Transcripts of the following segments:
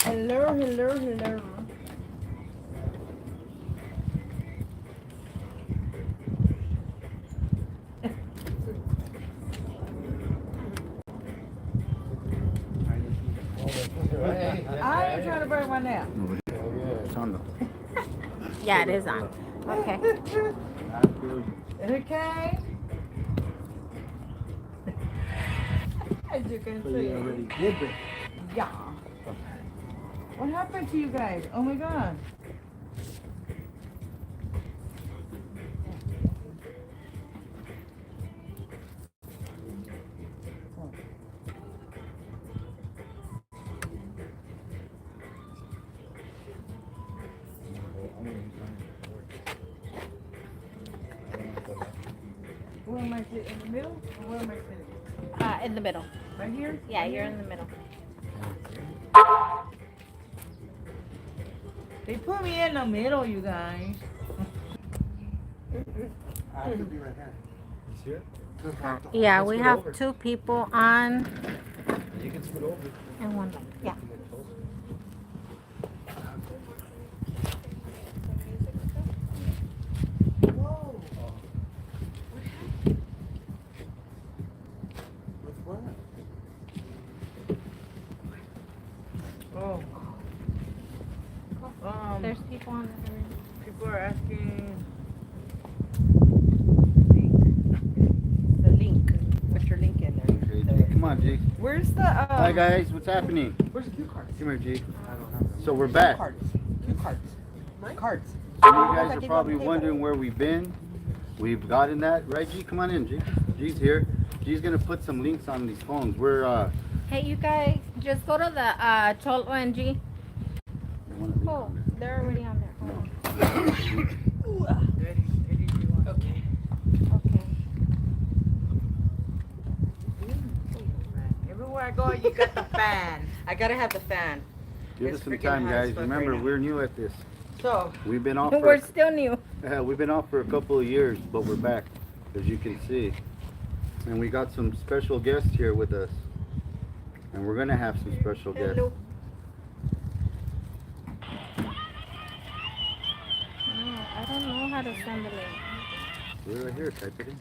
Hello, hello, hello. I ain't trying to break my neck. It's on the. Yeah, it is on. Okay. Okay. As you can So you already see. did it. Yeah. What happened to you guys? Oh my god. Where am I sitting? In the middle? Or where am I sitting? In the middle. Right here? Yeah, Right you're here? in the middle. They put me in the middle, you guys. I have to be right here. You see it? Yeah, we have two people on You can scoot over. and one. Yeah. Whoa. What's what? Oh. There's people on the room. People are asking The link. Put your link in there. Okay, G, come on, G. where's the Hi guys, what's happening? Where's the cue cards? Come here, G. So we're back. Cards. Cue cards. Cards. So you guys are probably wondering where we've been. We've gotten that, right, G? Come on in, G. G's here. G's gonna put some links on these phones. We're Hey, you guys, just go to the cholo and G. Oh, they're already on there. Hold on. Okay. Okay. Everywhere I go, you got the fan. I gotta have the fan. Give us It's some freaking time, hot as guys. fuck Remember, right now. we're new at this. So, We've been off We're for still new. we've been off for a couple of years, but we're back, as you can see. And we got some special guests here with us. And we're gonna have some special guests. Hello. No, I don't know how to send the link. We're right here, type it in.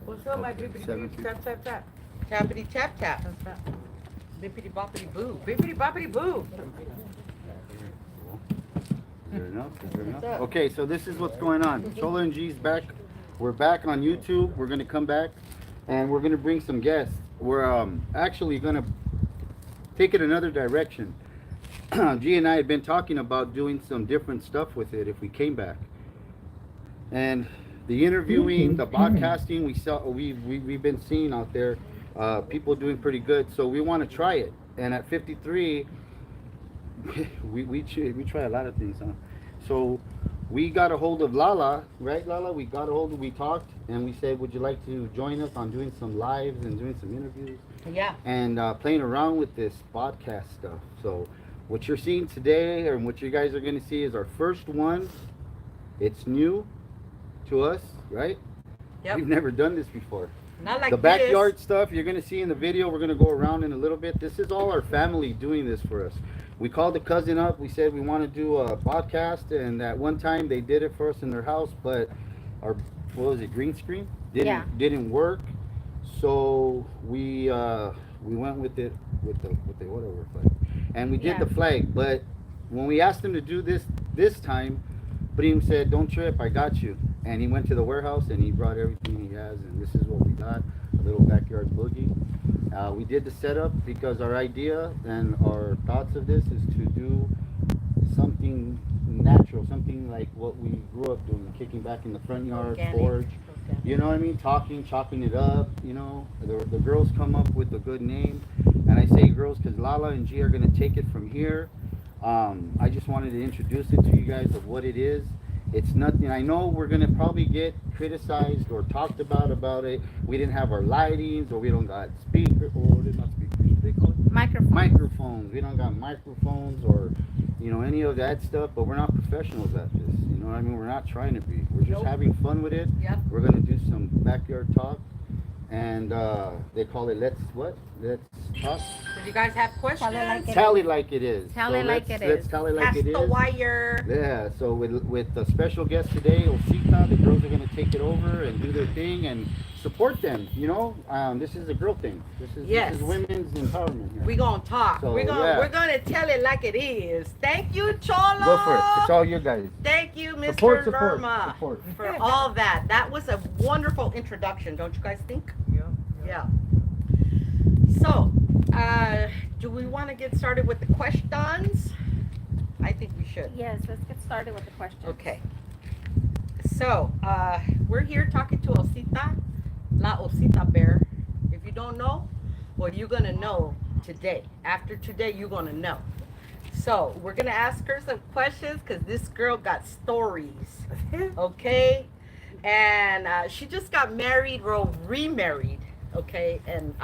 what's up, my Okay, bippity 17. beep, tap, tap, tap. Tappity tap tap. Tap, tap. Bippity boppity boo. Bippity boppity boo. Is there enough? Is there enough? What's up? Okay, so this is what's going on. Cholo and G's back. We're back on YouTube. We're gonna come back, and we're gonna bring some guests. We're actually gonna take it another direction. G and I had been talking about doing some different stuff with it if we came back. And the interviewing, the podcasting, we've been seeing out there, people doing pretty good. So we want to try it. And at 53, we try a lot of things, huh? So we got a hold of Lala, right, Lala? We talked, and we said, would you like to join us on doing some lives and doing some interviews? Yeah. And playing around with this podcast stuff. So what you're seeing today, and what you guys are going to see, is our first one. It's new to us, right? Yep. We've never done this before. Not like The backyard stuff you're going to see in the video. We're going to go around in a little bit. This is all our family doing this for us. We called a cousin up. We said we want to do a podcast, and at one time they did it for us in their house, but our green screen didn't work. So we went with it with the whatever flag, and we did the flag. But when we asked him to do this time, Prim said, "Don't trip, I got you." And he went to the warehouse and he brought everything he has, and this is what we got: a little backyard boogie. We did the setup because our idea and our thoughts of this is to do something natural, something like what we grew up doing, kicking back in the front yard, porch. You know what I mean? Chopping it up, you know. The girls come up with a good name. And I say girls because Lala and G are going to take it from here. I just wanted to introduce it to you guys of what it is. It's nothing. I know we're going to probably get criticized or talked about it. We didn't have our lightings, or we don't got speakers, or not speakers, what they call it? Microphones. We don't got microphones or, you know, any of that stuff, but we're not professionals at this. You know what I mean? We're not trying to be. We're just having fun with it. Yep. We're going to do some backyard talk. and they call it let's talk. Did you guys have questions? Tell it like it Tell it like it is. Tell it like it Let's is. tell it like Pass it the is. wire. Yeah, so with the special guest today, Osita, the girls are gonna take it over and do their thing and support them. You know, this is a girl thing. This Yes. is women's empowerment here. We gonna talk. So, we're yeah. gonna tell it like it is. Thank you, Cholo. Go for it. It's all you guys. Thank you, Mr. Support, Lerma, support. for all that. That was a wonderful introduction, don't you guys think? Yeah. So, do we want to get started with the questions? I think we should. Yes, let's get started with the questions. Okay. So, we're here talking to Osita, La Osita Bear. If you don't know, well, you're going to know today. After today, you're going to know. So, we're going to ask her some questions because this girl got stories. Okay? And she just got married, or remarried. Okay? And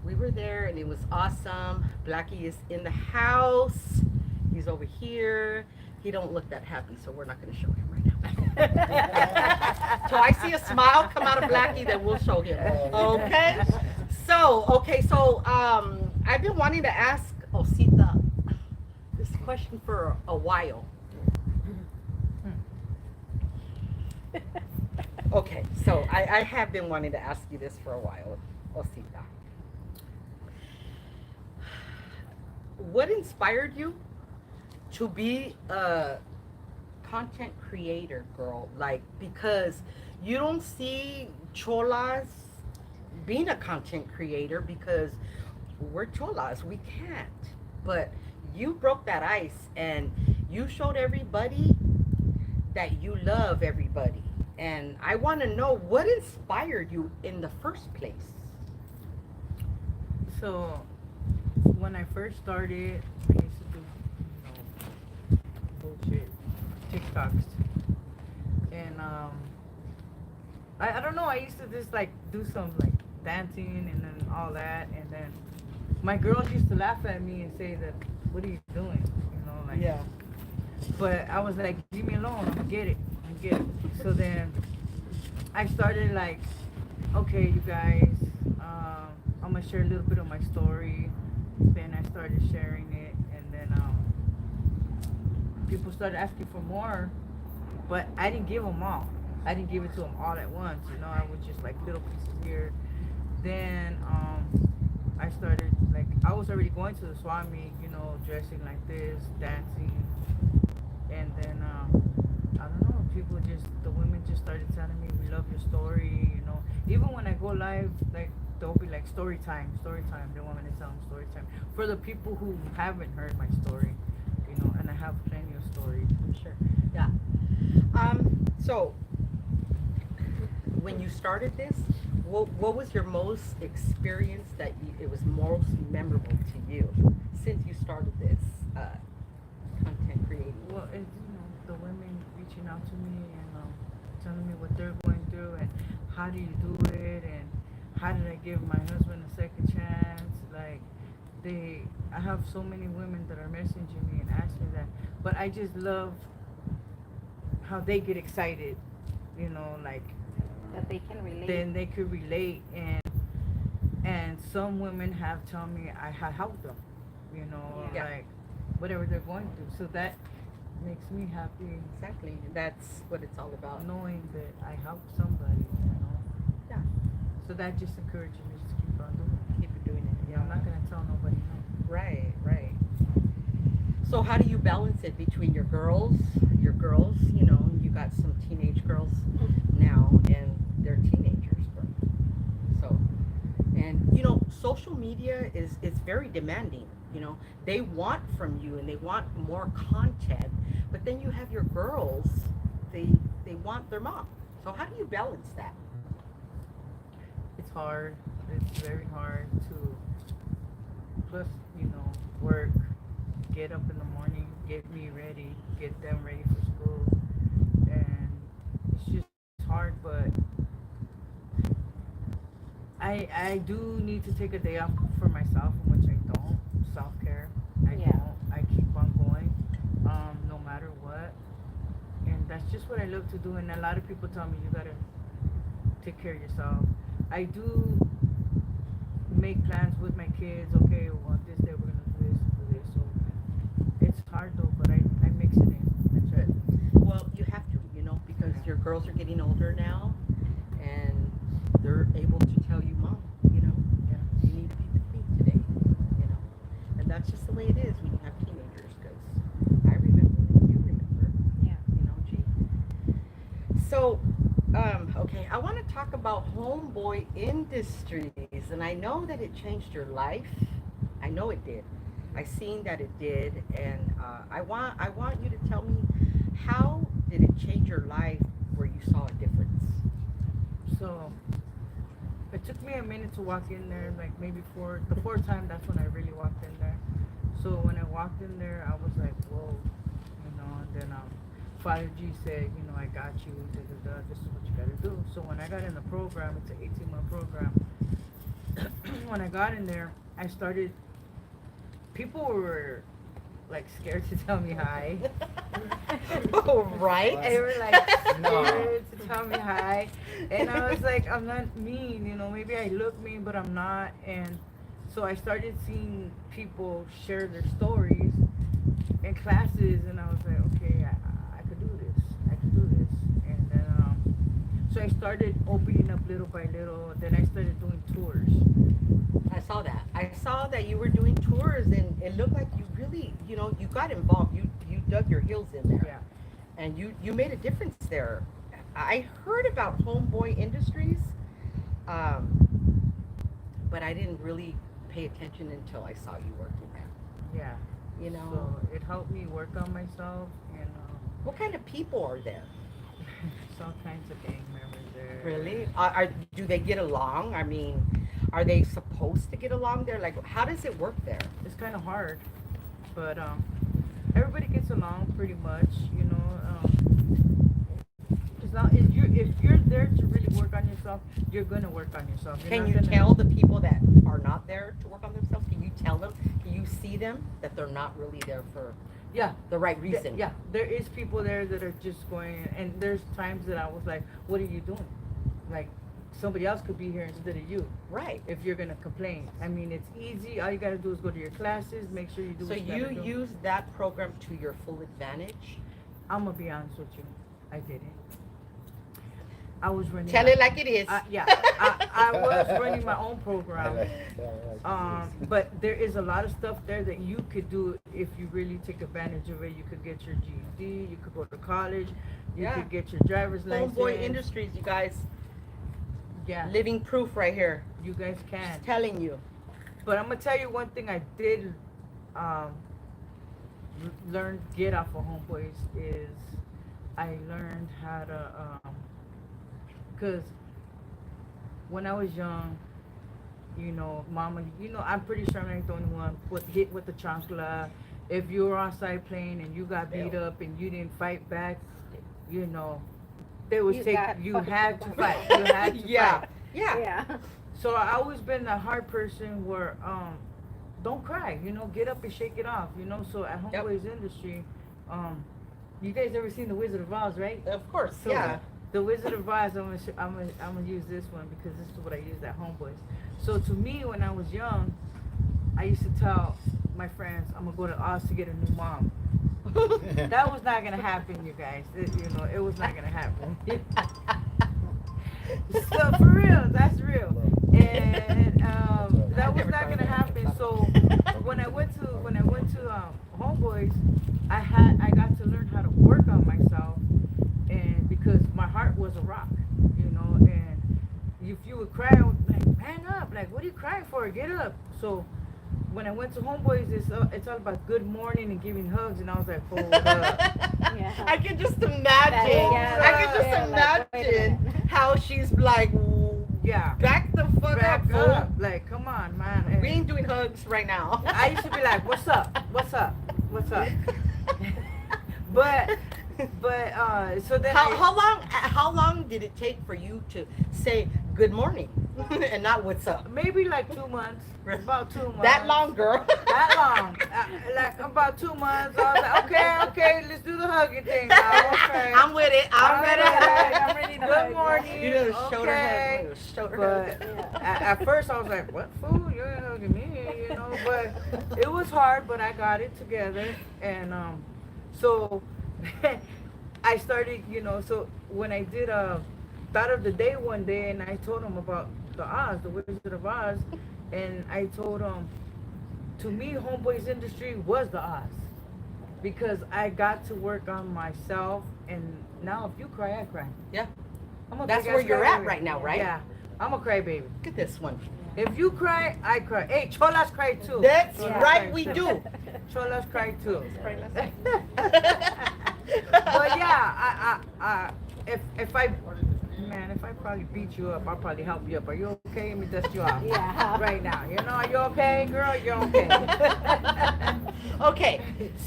we were there and it was awesome. Blackie is in the house. He's over here. He don't look that happy, so we're not going to show him right now. So I see a smile come out of Blackie, then we'll show him. Okay? So, I've been wanting to ask Osita this question for a while. Okay, so I have been wanting to ask you this for a while, Osita. What inspired you to be a content creator, girl? Like, because you don't see cholas being a content creator because we're cholas, we can't. But you broke that ice and you showed everybody that you love everybody. And I want to know what inspired you in the first place. So, when I first started, I used to do, bullshit TikToks. And, I don't know, I used to just, like, do some, like, dancing and then all that. And then my girls used to laugh at me and say that, what are you doing? You know, like. Yeah. But I was like, leave me alone, I'm gonna get it. So then I started like, okay, you guys, I'm gonna share a little bit of my story. Then I started sharing it, and then people started asking for more, but I didn't give them all. I didn't give it to them all at once, you know. I would just like little pieces here. Then I started like, I was already going to the swap meet, you know, dressing like this, dancing, and then I don't know, the women just started telling me, we love your story, you know. Even when I go live, like, they'll be like, story time. They want me to tell them story time. For the people who haven't heard my story, you know, and I have plenty of stories. I'm sure. Yeah. So, when you started this, what was your most experience that it was most memorable to you since you started this content creating? Well, it's, you know, the women reaching out to me and telling me what they're going through and how do you do it and how did I give my husband a second chance. Like, I have so many women that are messaging me and asking me that, but I just love how they get excited, you know, like That they can relate. then they could relate, and some women have told me I have helped them, you know, Yeah. like whatever they're going through. So that makes me happy, Exactly. That's what it's all about. knowing that I helped somebody, you know. Yeah. So that just encourages me to keep on doing it. Keep it doing it. Yeah, I'm not gonna tell nobody no. Right. So how do you balance it between your girls, you know, you got some teenage girls now and they're teenagers, so, and you know, social media is very demanding, you know, they want from you and they want more content, but then you have your girls, they want their mom. So how do you balance that? It's hard. It's very hard to, plus, you know, work, get up in the morning, get me ready, get them ready for school, and it's just hard, but I do need to take a day off for myself, which I don't. Self-care. I don't. I keep on going, no matter what, and that's just what I love to do. And a lot of people tell me, you gotta take care of yourself. I do make plans with my kids. Okay, well, this day we're gonna do this. So it's hard though, but I mix it in. That's it. Well, you have to, because your girls are getting older now, and they're able to tell you, Mom, Yeah. you need to be with me today, and that's just the way it is when you have teenagers. Because I remember, you remember, Yeah. G. So, okay, I want to talk about Homeboy Industries, and I know that it changed your life. I know it did. I seen that it did, and I want you to tell me, how did it change your life where you saw a difference? So it took me a minute to walk in there. Like maybe the fourth time, that's when I really walked in there. So when I walked in there, I was like, whoa, And then Father G said, I got you. This is what you got to do. So when I got in the program, it's an 18-month program. When I got in there, I started. People were like scared to tell me hi. Oh, right. They were like No. scared to tell me hi, and I was like, I'm not mean, maybe I look mean, but I'm not. And so I started seeing people share their stories in classes, and I was like, okay, I could do this. I could do this. And then so I started opening up little by little. Then I started doing tours. I saw that. I saw that you were doing tours, and it looked like you really, you got involved. You dug your heels in there, Yeah. and you made a difference there. I heard about Homeboy Industries, but I didn't really pay attention until I saw you working there. Yeah. So it helped me work on myself, and What kind of people are there? there's all kinds of gang members there. Really? Do they get along? I mean, are they supposed to get along there? Like, how does it work there? It's kind of hard, but everybody gets along pretty much. As long as if you're there to really work on yourself, you're gonna work on yourself. You're Can not you gonna- tell the people that are not there to work on themselves? Can you tell them? Can you see them that they're not really there for Yeah. the right reason? Yeah, there is people there that are just going, and there's times that I was like, "What are you doing?" Like somebody else could be here instead of you. Right. If you're gonna complain, I mean, it's easy. All you gotta do is go to your classes, make sure you do. So what you gotta do. use that program to your full advantage? I'm gonna be honest with you, I didn't. I was running. Tell it like it is. Yeah, I was running my own program. But there is a lot of stuff there that you could do if you really take advantage of it. You could get your GED, you could go to college, you Yeah. could get your driver's license. Homeboy Industries, you guys, Yeah, living proof right here. you guys can. Just telling you. But I'm gonna tell you one thing I did learn get off of Homeboys is I learned how to because when I was young, mama, I'm pretty sure I'm not the only one hit with the chancla. If you were outside playing and you got beat up and you didn't fight back, they would You take got you fucked had to up. fight. You had to Yeah. fight. Yeah. Yeah. So I always been a hard person where don't cry, get up and shake it off, So at Yep. Homeboys Industry, you guys ever seen The Wizard of Oz, right? Of course. So Yeah. The Wizard of Oz, I'm gonna use this one because this is what I used at Homeboys. So to me, when I was young, I used to tell my friends, I'm gonna go to Oz to get a new mom. That was not gonna happen, you guys. It was not gonna happen. So for real, that's real. And that was not gonna happen. So when I went to Homeboys, I got to learn how to work on myself, and because my heart was a rock, and if you would cry, I would be like, man up, like what are you crying for? Get up. So when I went to Homeboys, it's all about good morning and giving hugs, and I was like, hold up. Yeah. I can just imagine. Yeah, I can just yeah, like, wait a imagine minute. how she's like, Yeah. back the fuck Back up, up. fool. Like, come on, man. And We ain't doing hugs right now. I used to be like, what's up? What's up? What's up? but so then How long did it take for you to say good morning? And not what's up. Maybe like 2 months. About 2 months. That long, girl. That long. Like about 2 months. I was like, okay, let's do the hugging thing now. Okay. I'm with it. I'm with it. I'm ready to Good hug. morning. You know, shoulder Okay. hug. Shoulder But hug. at first I was like, what fool? You ain't hugging me, you know. But it was hard, but I got it together. And so I started, so when I did Thought of the Day one day, and I told him about the Oz, the Wizard of Oz, and I told him, to me, Homeboy's Industry was the Oz, because I got to work on myself, and now if you cry, I cry. Yeah. I'm a That's big-ass where you're at crybaby. right now, right? Yeah, I'm a crybaby. Look at this one. If you cry, I cry. Hey, cholas cry too. That's Cholas right, cry we too. do. Cholas cry too. But But yeah, if I probably beat you up, I'll probably help you up. Are you okay? Let me dust you off. Yeah. Right now. Are you okay, girl? You're okay. Okay,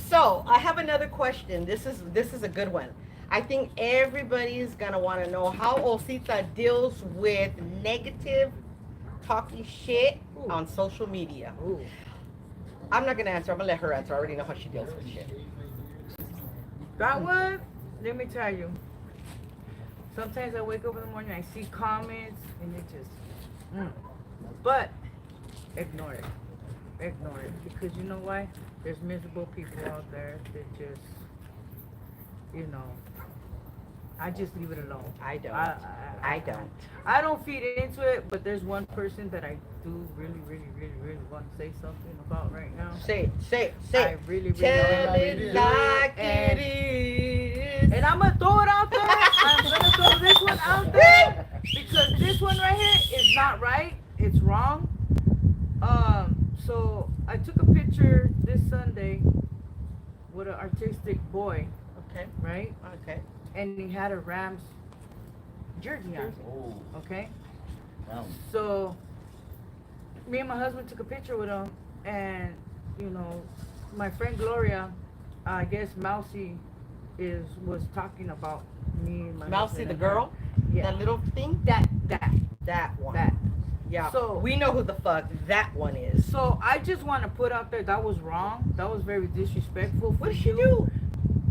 so I have another question. This is a good one. I think everybody's gonna want to know how Osita deals with negative talking shit Ooh. on social media. Ooh. I'm not gonna answer. I'm gonna let her answer. I already know how she deals with shit. That one, let me tell you. Sometimes I wake up in the morning, I see comments, and it just, but ignore it. Ignore it. Because you know why? There's miserable people out there that just, I just leave it alone. I don't. I don't. I don't feed into it, but there's one person that I do really, really, really, really want to say something about right now. Say it. I really, really Tell want it to. like And- it is. And I'm gonna throw it out there. I'm gonna throw this one out there because this one right here is not right. It's wrong. So I took a picture this Sunday with an artistic boy, Okay. right? Okay. And he had a Rams jersey on. Oh, Okay. wow. So me and my husband took a picture with him, and my friend Gloria, I guess Mousy was talking about me and my Mousy husband the and her. girl? Yeah. That little thing? That one. That. Yeah. So- we know who the fuck that one is. So I just want to put out there that was wrong. That was very disrespectful. What did she do?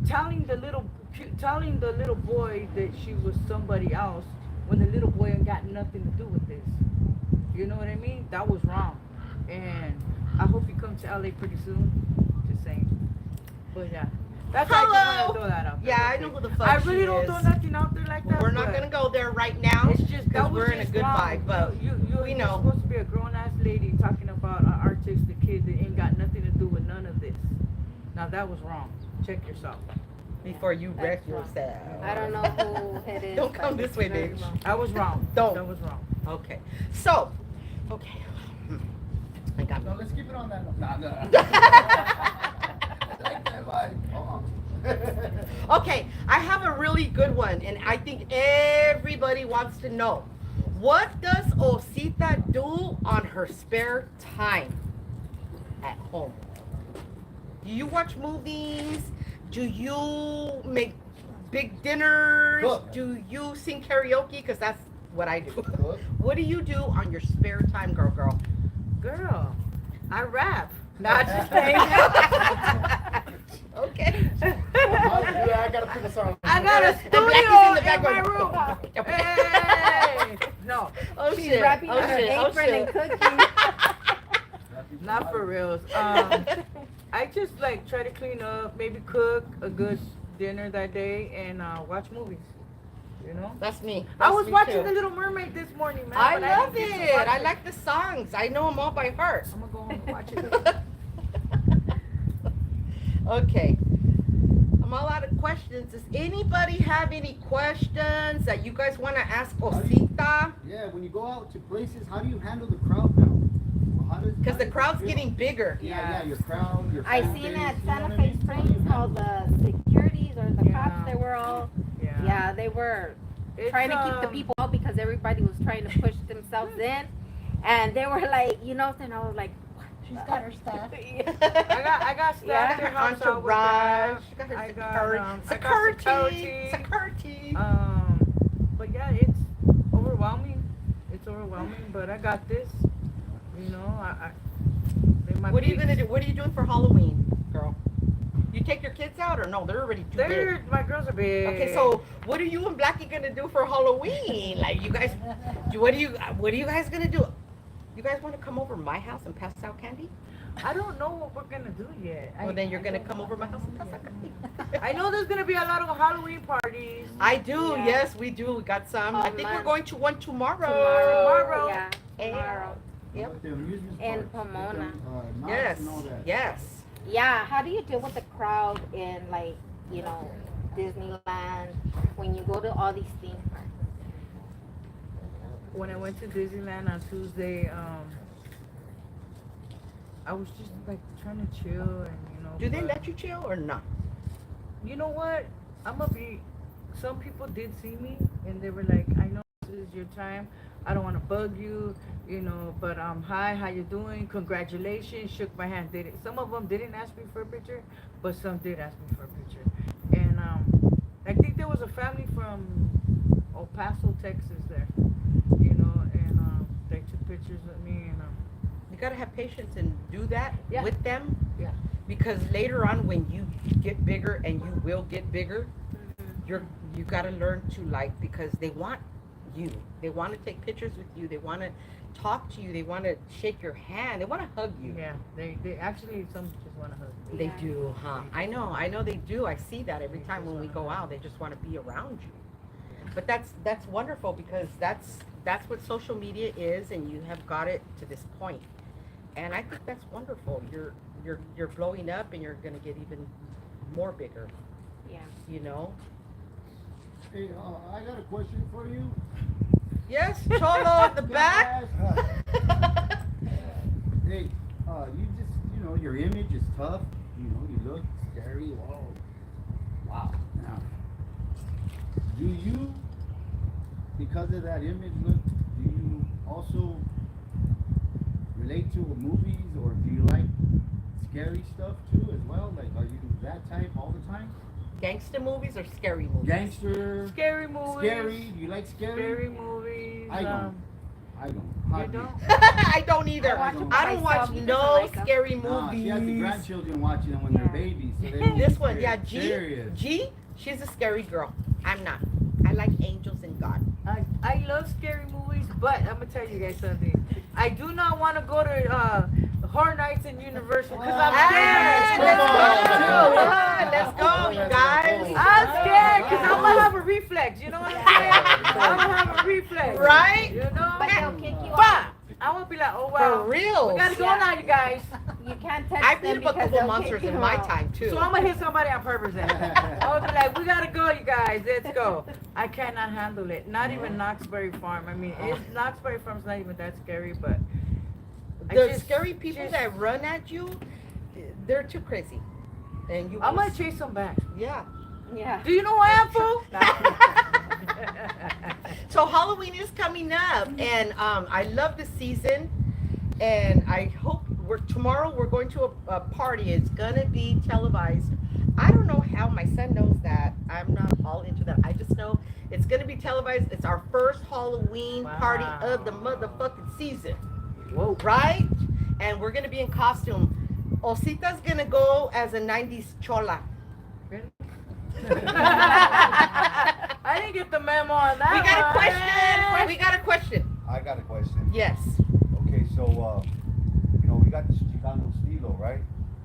Telling the little boy that she was somebody else when the little boy ain't got nothing to do with this. You know what I mean? That was wrong. And I hope you come to LA pretty soon. Just saying. But yeah. That's why I just Hello. want to throw that out there. Yeah, I know who the fuck I she really don't is. throw nothing out there like that. We're not but gonna go there right now. It's just that because was we're in a just good wrong. vibe, but you're know. supposed to be a grown ass lady talking about an artistic kid that ain't got nothing to do with none of this. Now that was wrong. Check yourself. before you wreck That's wrong. yourself. I don't know who it is. Don't come but this way, it's very bitch. wrong. I was wrong. Don't. That was wrong. Okay. So, okay. I got No, me. let's keep it on that note. Nah, I like that vibe. Okay, I have a really good one, and I think everybody wants to know. What does Osita do on her spare time at home? Do you watch movies? Do you make big dinners? Cook. Do you sing karaoke? Because that's what I do. Cook. What do you do on your spare time, girl? Girl, I rap. Not just saying. Okay. I gotta put a song. I got a And studio Blackie's in the in back my going, room. Hey! No, Oh She's shit. wrapping Oh her shit. Oh apron and shit. cooking. not for reals. I just like try to clean up, maybe cook a good dinner that day, and watch movies. You know. That's me. I That's was me watching too. The Little Mermaid this morning, man. I but love didn't get to it. watch I like the songs. I know them all by heart. I'm gonna go home and watch it. Okay. I'm all out of questions. Does anybody have any questions that you guys want to ask Osita? Yeah, when you go out to places, how do you handle the crowd now? Because the crowd's getting bigger. Yeah, your crowd, your I fan seen base, at you know Santa what I Fe mean? Springs how the securities or the Yeah. cops, they were all, Yeah. yeah, they were It's, trying to keep the people out because everybody was trying to push themselves in. And they were like, you know, and I was like, She's got her stuff. I got staff Yeah. to help out with Entourage. that. She got her I got, security. I got security. Security. But yeah, it's overwhelming. It's overwhelming. overwhelming, but I got this. You know, they might What are you be- gonna do? What are you doing for Halloween, girl? You take your kids out or no? They're already too big. My girls are big. Okay, so what are you and Blackie gonna do for Halloween? Like you guys, what are you guys gonna do? You guys want to come over my house and pass out candy? I don't know what we're gonna do yet. Well, then you're gonna come over my house and pass out candy. I know there's gonna be a lot of Halloween parties. I do. Yeah. Yes, we do. We got some. I think we're Month. going to one tomorrow. Tomorrow. Yeah, And- tomorrow. Yep. Like the amusement In parks, Pomona. knots Yes. and all that. Yes. Yeah, how do you deal with the crowd in like, Disneyland when you go to all these theme parks? When I went to Disneyland on Tuesday, I was just like trying to chill and Do they but- let you chill or not? You know what? I'm gonna be. Some people did see me and they were like, "I know this is your time. I don't want to bug you, but hi, how you doing? Congratulations." Shook my hand. Did it? Some of them didn't ask me for a picture, but some did ask me for a picture. And I think there was a family from El Paso, Texas there, and they took pictures with me and You gotta have patience and do that Yeah. with them. Yeah. Because later on, when you get bigger, and you will get bigger, you gotta learn to because they want you. They want to take pictures with you. They want to talk to you. They want to shake your hand. They want to hug you. yeah, they actually some just want to hug me. They Yeah. do, huh? I know they do. I see that every time when we go out. They just want to be around you. But that's wonderful because that's what social media is, and you have got it to this point. And I think that's wonderful. You're blowing up, and you're gonna get even more bigger. Yeah. You know. Hey, I got a question for you. Yes, Cholo in the back. Hey, you just, your image is tough. You look scary. Whoa. Wow. Now, do you, because of that image look, do you also relate to movies, or do you like scary stuff too as well? Like, are you that type all the time? Gangster movies or scary movies? Gangster, Scary movies. scary. Do you like scary? Scary movies. I don't. I don't. You Hardly. don't? I don't either. I watch them I don't watch myself, he doesn't no like 'em. scary Nah, she has the movies. grandchildren watching them when they're Yeah. babies. So they don't This get one, scared. yeah, G. Serious. G, she's a scary girl. I'm not. I like angels and God. I love scary movies, but I'm gonna tell you guys something. I do not want to go to Horror Nights in Universal because I'm Hey, scared. let's go, you guys. I'm scared because I'm gonna have a reflex. You know what I'm saying? I'm gonna have a reflex. Right? You know? But they'll kick you But out. I won't be like, oh For wow, real. we gotta go Yeah. now, you guys. You can't touch I beat them up a because couple they'll monsters kick in you my out. time too. So I'm gonna hit somebody on purpose. Then I would be like, we gotta go, you guys. Let's go. I cannot handle it. Not even Knoxbury Farm. I mean, Knoxbury Farm's not even that scary, but I The just- scary people just- that run at you, they're too crazy. And you I'm will gonna chase them back. yeah. Yeah. Do you know who I am, fool? So Halloween is coming up, and I love the season, and I hope tomorrow we're going to a party. It's gonna be televised. I don't know how my son knows that. I'm not all into that. I just know it's gonna be televised. It's our first Halloween party of the motherfucking season. Whoa. Right? And we're gonna be in costume. Osita's gonna go as a 90s chola. I didn't get the memo on that. We got a one. question. We got a question. I got a question. Yes. Okay, so we got this Chicano estilo, right?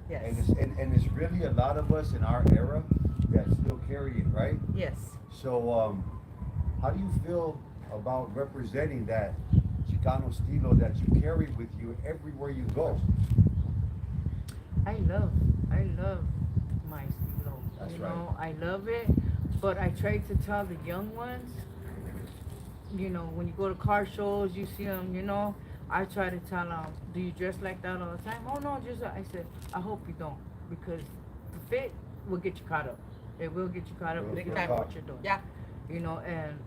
Yes. And it's really a lot of us in our era that still carry it, right? Yes. So how do you feel about representing that Chicano estilo that you carry with you everywhere you go? I love my estilo. That's you right. know, I love it, but I try to tell the young ones, when you go to car shows, you see them, I try to tell them, do you dress like that all the time? Oh no, I said, I hope you don't, because the fit will get you caught up. It will get you caught up Big if you time. know what you're doing. Yeah. And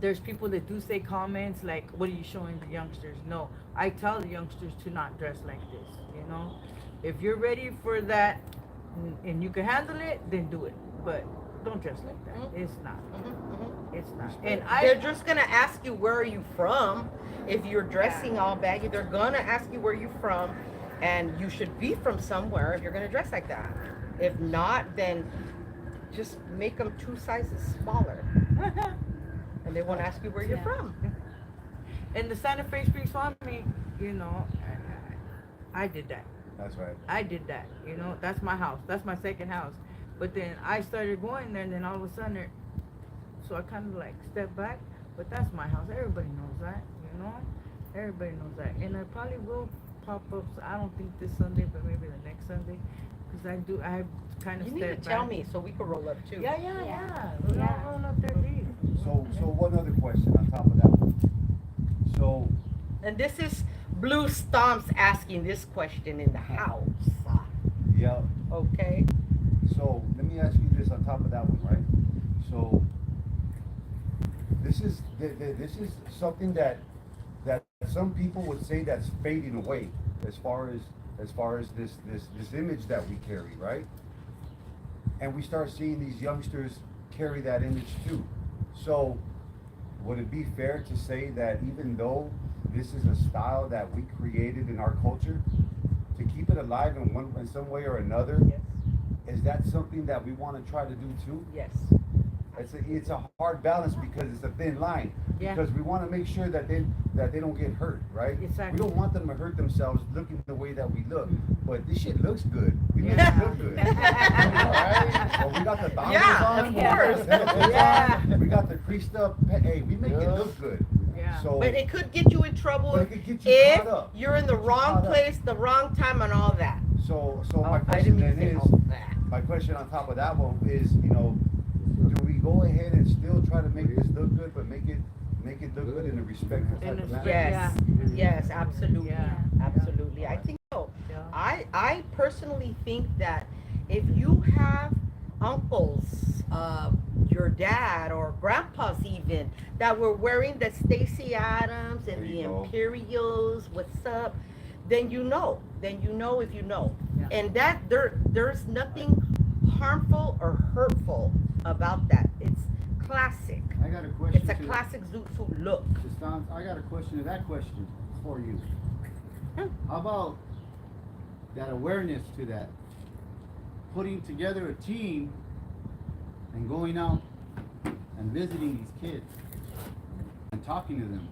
there's people that do say comments like, what are you showing the youngsters? No, I tell the youngsters to not dress like this, If you're ready for that and you can handle it, then do it. But don't dress like that. Mhm. It's not. Mhm. It's not. And And they're just gonna ask you where are you from. If you're dressing all baggy, they're gonna ask you where you're from, and you should be from somewhere if you're gonna dress like that. If not, then just make them 2 sizes smaller, and they won't ask you where you're Yeah. from. and the Santa Fe speaks for me. You know, I did that. That's right. I did that. You know, that's my house. That's my second house. But then I started going there, and then all of a sudden, so I kind of like stepped back. But that's my house. Everybody knows that. You know, everybody knows that. And I probably will pop up. I don't think this Sunday, but maybe the next Sunday, because I kind of You stepped need to back. tell me so we can roll up too. Yeah. Yeah. We'll Yeah. roll up there deep. So one other question on top of that one. So And this is Blue Stomps asking this question in the house. yeah. Okay. So let me ask you this on top of that one, right? So this is something that some people would say that's fading away as far as this image that we carry, right? And we start seeing these youngsters carry that image too. So would it be fair to say that even though this is a style that we created in our culture, to keep it alive in some way or another, Yes. is that something that we want to try to do too? Yes. It's a hard balance because it's a thin line. Yeah. Because we want to make sure that they don't get hurt, right? Exactly. We don't want them to hurt themselves looking the way that we look. But this shit looks good. We make Yeah. it look good. Right? Well, we got the thongs Yeah, on. of we got course. the tennis Yeah. on, we got the creased up. Hey, we make it look good. Yeah. So, But it could get you in trouble But it could get you if caught up. you're in the Get you wrong caught up. place, the wrong time, and all that. so my Oh, I question didn't mean then to say is, all that. my question on top of that one is, do we go ahead and still try to make this look good, but make it look good in a respectful type In a of manner? Yes. Yes, absolutely. Yeah. Absolutely. I think so. Yeah. I personally think that if you have uncles, your dad or grandpas even, that were wearing the Stacy Adams and There the you go. Imperials, what's up, then you know. Then you know if you know. Yeah. And that there's nothing harmful or hurtful about that. It's classic. I got a question. It's a to- classic Zoot Suit look. Stomps, I got a question to that question for you. How about that awareness to that? Putting together a team and going out and visiting these kids and talking to them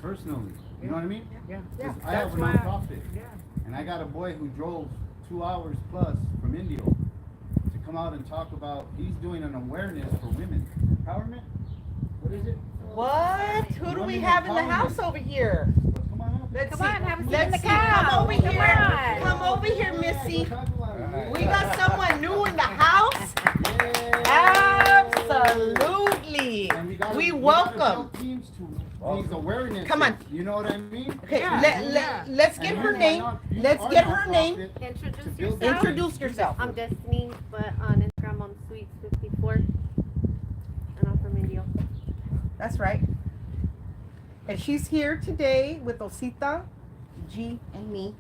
personally. You know what I mean? Yeah. 'Cause I That's have a why- nonprofit, Yeah. and I got a boy who drove 2 hours plus from Indio to come out and talk about, he's doing an awareness for women empowerment. What is it? What? Who do we Women have in the empowerment. house over here? Come on up. Let's Come see. on, have a seat Let's in the see. couch. Come over Come here. on. Come over here, Missy. Talk about it. We got someone new in the house. Yeah. Absolutely. And we gotta welcome. build teams to these awareness. Come on. You know what I mean? Okay, Yeah, let's get And her you name. are not- you Let's are get not her name. profit to Introduce build yourself. that. Introduce yourself. I'm Destiny, but on Instagram I'm Sweets54, and I'm from Indio. That's right. And she's here today with Osita, G, and me.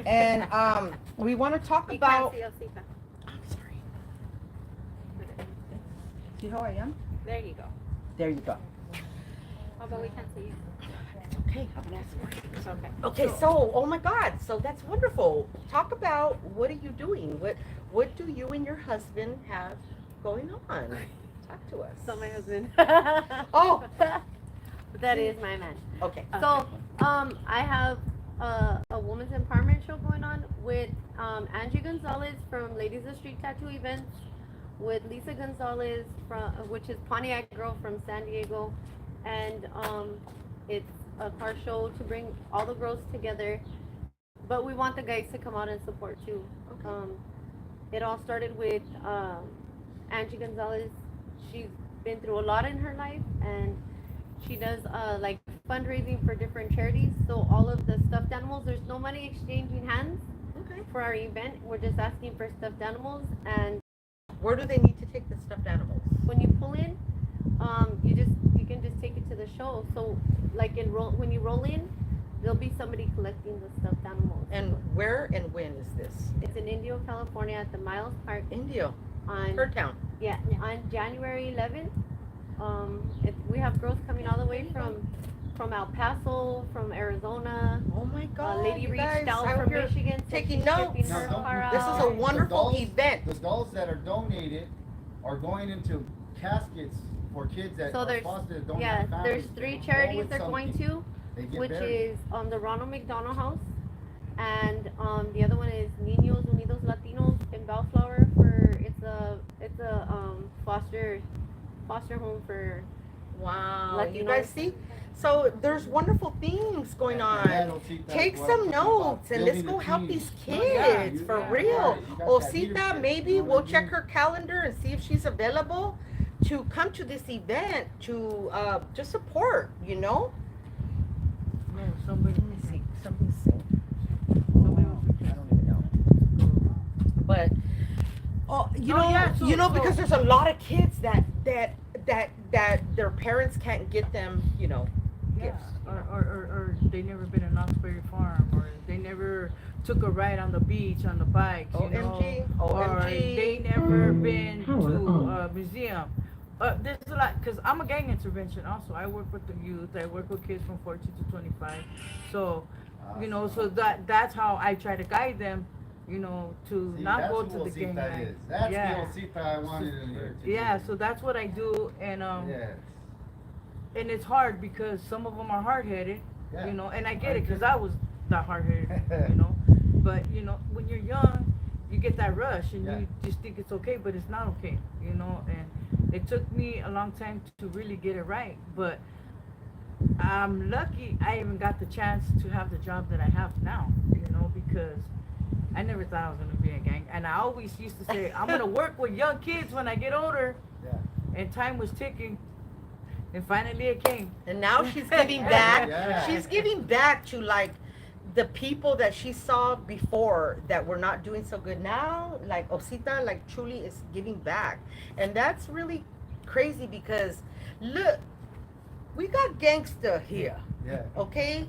And we want to talk You about. can't see Osita. I'm sorry. See how I am? There you go. There you go. Oh, but we can't see you. It's okay. I'm gonna ask her. It's okay. Okay, so oh my God, so that's wonderful. Talk about what are you doing? What do you and your husband have going on? Talk to us. So my husband. Oh. That is my man. Okay. So, I have a women's empowerment show going on with Angie Gonzalez from Ladies of Street Tattoo Events, with Lisa Gonzalez from which is Pontiac Girl from San Diego, and it's a car show to bring all the girls together. But we want the guys to come out and support too. Okay. It all started with Angie Gonzalez. She's been through a lot in her life, and she does like fundraising for different charities. So all of the stuffed animals, there's no money exchanging hands Okay. for our event. We're just asking for stuffed animals, and Where do they need to take the stuffed animals? when you pull in, you can just take it to the show. So like when you roll in, there'll be somebody collecting the stuffed animals. And where and when is this? It's in Indio, California, at the Miles Park. Indio. on Her town. on January 11th. We have girls coming all the way from El Paso, from Arizona. Oh my God. Lady you reached guys, out I hope from you're Michigan, said taking she's notes. shipping Now, her don't- car This is out. a wonderful event. The dolls that are donated are going into caskets for kids that So are there's foster that don't yeah, have families. there's three Go charities with they're going something. to, They get which buried. is the Ronald McDonald House, and the other one is Niños Unidos Latinos in Bellflower for it's a foster home for Wow. You Latinos. guys see? So there's wonderful things going And that on. will see that Take what some I'm talking about, notes and let's building go a help team. these No, yeah, kids you- for yeah, real. right, you got that Osita, leadership, maybe you know we'll what I check mean? her calendar and see if she's available to come to this event to just support, you know? No, somebody. Let me see. Something's saying. Somebody was I don't even know. But you Oh, know, yeah, so- so- because there's a lot of kids that their parents can't get them, Yeah, gifts. or they never been in Oxbury Farm, or they never took a ride on the beach on the bikes, you OMG, know, or OMG. they never been to a museum. There's a lot, because I'm a gang intervention also. I work with the youth. I work with kids from 14 to 25. So, so that's how I try to guide them, to See, not that's go who to the gang Osita life. is. That's Yeah. the Osita I wanted in here to Yeah, do. so that's what I do, and Yes. and it's hard because some of them are hard-headed, Yeah. and I get it because I was that hard-headed, but when you're young, you get that rush and Yeah. you just think it's okay, but it's not okay, and it took me a long time to really get it right, but I'm lucky I even got the chance to have the job that I have now, because I never thought I was going to be in a gang, and I always used to say, I'm going to work with young kids when I get older, Yeah. and time was ticking. And finally it came. And now she's giving back. Yeah. She's giving back to like the people that she saw before that were not doing so good. Now, like Osita, like truly is giving back. And that's really crazy because look, we got gangsta here, Yeah. okay?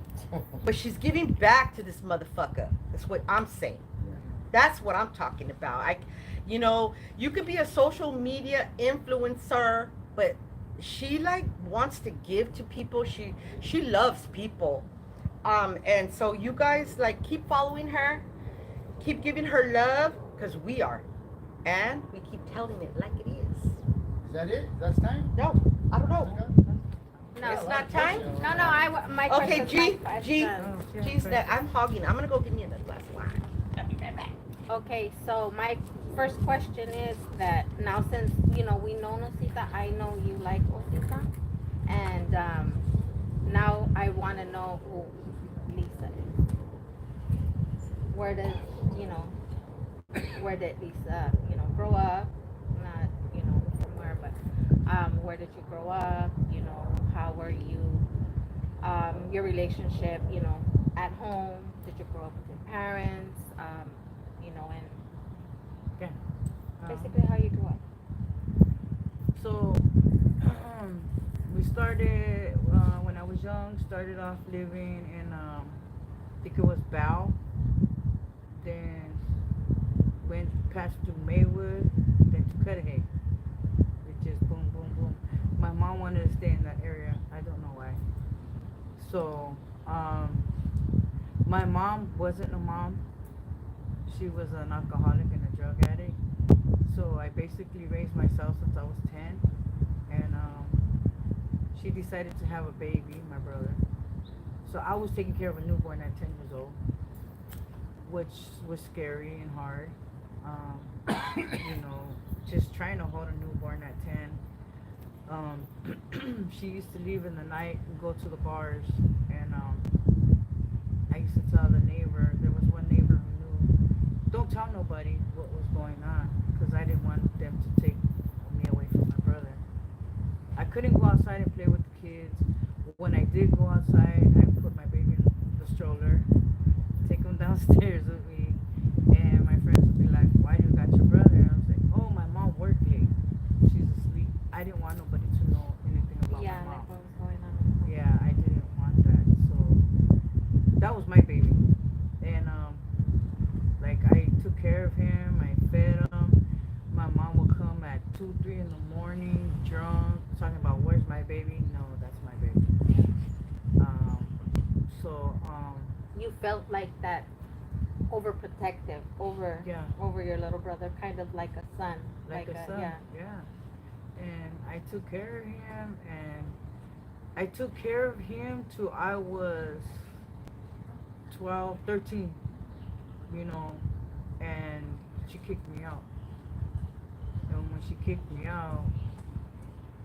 But she's giving back to this motherfucker. That's what I'm saying. Yeah. That's what I'm talking about. You could be a social media influencer, but she like wants to give to people. She loves people. And so you guys like keep following her, keep giving her love, because we are. And we keep telling it like it is. Is that it? That's time? No, I don't know. No, It's not time? no, my Okay, question's my G, question. G's that I'm hogging. I'm gonna go give me another glass of wine. Okay, so my first question is that now since we know Osita, I know you like Osita, and now I want to know who Lisa is. Where did Lisa grow up? Not from where, but where did you grow up? How were you? Your relationship, at home. Did you grow up with your parents? And basically how you grew up. So we started when I was young. Started off living in I think it was Bow. Then went past to Maywood, then to Cudahy, which is boom, boom, boom. My mom wanted to stay in that area. I don't know why. So my mom wasn't a mom. She was an alcoholic and a drug addict. So I basically raised myself since I was 10. And she decided to have a baby, my brother. So I was taking care of a newborn at 10 years old, which was scary and hard. Just trying to hold a newborn at 10. She used to leave in the night and go to the bars. And I used to tell the neighbor, there was one neighbor who knew, don't tell nobody what was going on, because I didn't want them to take me away from my brother. I couldn't go outside and play with the kids. When I did go outside, I put my baby in the stroller, take him downstairs with me, and my friends would be like, why do you got your brother? And I was like, oh, my mom worked late. She's asleep. I didn't want nobody to know anything about Yeah, my like mom. what was going on. Yeah, I didn't want that. So that was my baby. And like I took care of him, I fed him. My mom would 2, 3 in the morning, drunk, talking about where's my baby. No, that's my baby. Um, so You felt like that overprotective yeah, over your little brother, kind of like a son. like a son. Yeah. Yeah. And I took care of him, and I took care of him till I was 12, 13, you know, and she kicked me out. And when she kicked me out,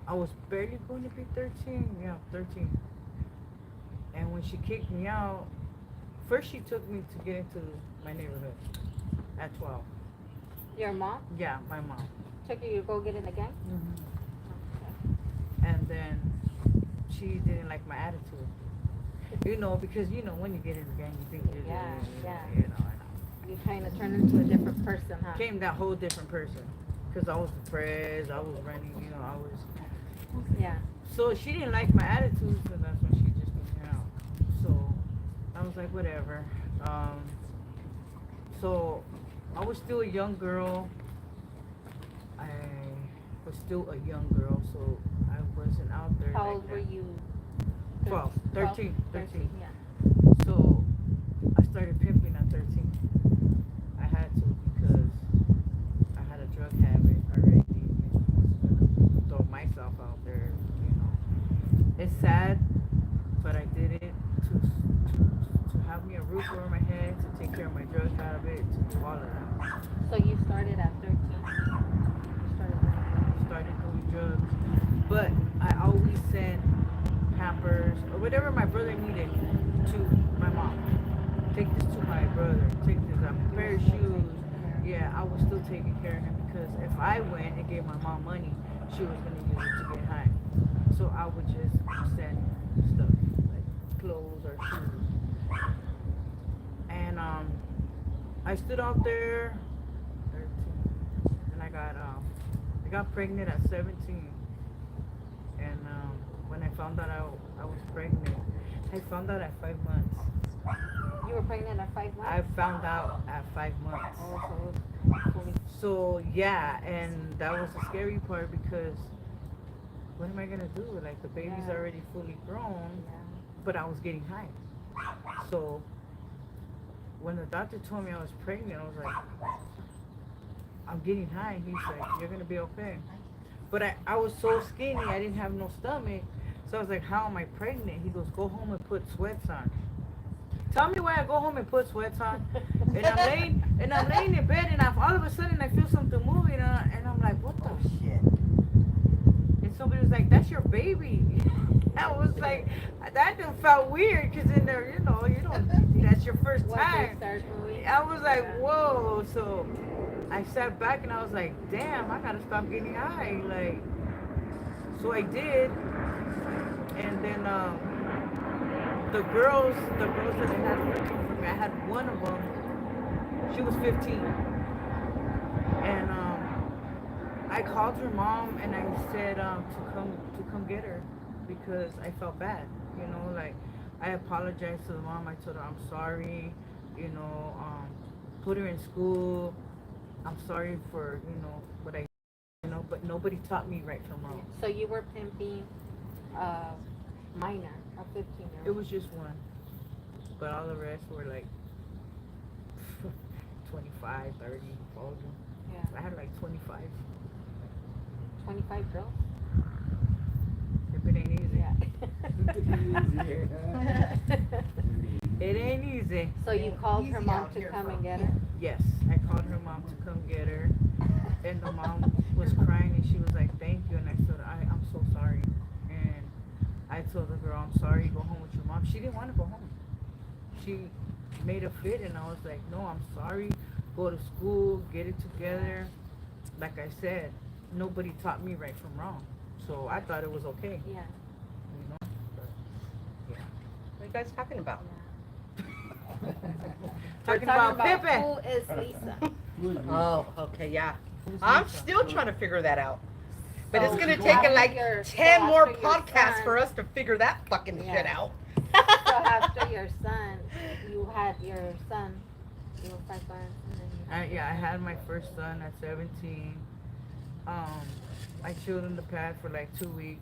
I was barely going to be 13. Yeah, 13. And when she kicked me out, first she took me to get into my neighborhood at 12. Your mom Yeah, my mom. took you to go get in the gang? And then she didn't like my attitude. You know, because you know when you get in the gang, you think you're Yeah. you know. You kind of turned into a different person, huh? Came that whole different person, because I was depressed. I was running. You know, I was. Yeah. So she didn't like my attitude, so that's when she just took me out. So I was like, whatever. So I was still a young girl. I was still a young girl, so I wasn't out there. How like old that. were you? 12, 13, 13. Yeah. So I started pimping at 13. I had to because I had a drug habit already. And I was gonna throw myself out there. You know, it's sad, but I did it to have me a roof over my head, to take care of my drug habit, to do all of that. So you started at 13. You Started doing drugs, but I always sent Pampers or whatever my brother needed to my mom. Take this to my brother. Take this a pair of shoes. Yeah, I was still taking care of him because if I went and gave my mom money, she was gonna use it to get high. So I would just send stuff like clothes or shoes. And I stood out there, 13, and I got pregnant at 17. And when I found out I was pregnant, I found out at 5 months. You were pregnant at 5 months? I found out at 5 months. Oh, so it was fully. So yeah, and that was the scary part because what am I gonna do? Like the baby's Yeah. already fully grown, Yeah. but I was getting high. So when the doctor told me I was pregnant, I was like, I'm getting high. He's like, you're gonna be okay. But I was so skinny, I didn't have no stomach. So I was like, how am I pregnant? He goes, go home and put sweats on. Tell me why I go home and put sweats on. And I'm laying in bed, and all of a sudden I feel something moving, and I'm like, what the shit? And somebody was like, that's your baby. I was like, that just felt weird, because in there, you don't, that's your first Once you time. start moving. I was like, Yeah. whoa. So I sat back and I was like, damn, I gotta stop getting high. Like, so I did. And then the girls that I had working for me, I had one of them. She was 15, and I called her mom and I said to come get her because I felt bad. You know, like I apologized to the mom. I told her I'm sorry. You know, put her in school. I'm sorry for what I, but nobody taught me right from wrong. So you were pimping a minor, a 15-year-old. It was just one, but all the rest were like 25, 30, all of them. Yeah. I had like 25. 25 girls? If it ain't easy. Yeah. It ain't easy. So you called her Easy mom out to here, come and folks. get her? Yes, I called her mom to come get her, and the mom was crying, and she was like, thank you, and I said, I'm so sorry. And I told the girl, I'm sorry, go home with your mom. She didn't want to go home. She made a fit, and I was like, no, I'm sorry, go to school, get it together. Like I said, nobody taught me right from wrong, so I thought it was okay, Yeah. you know? But, yeah. What are you guys talking about? We're Talking about Pepe. who is Lisa. Oh, okay, yeah. I'm still trying to figure that out. But it's So gonna you take after like your- 10 so more after your podcasts son- for us to figure that fucking Yeah. shit out. So after your son, you had your son, you were 5 months, and then you had Yeah, I had my first son at 17. um, I chilled in the pad for like 2 weeks,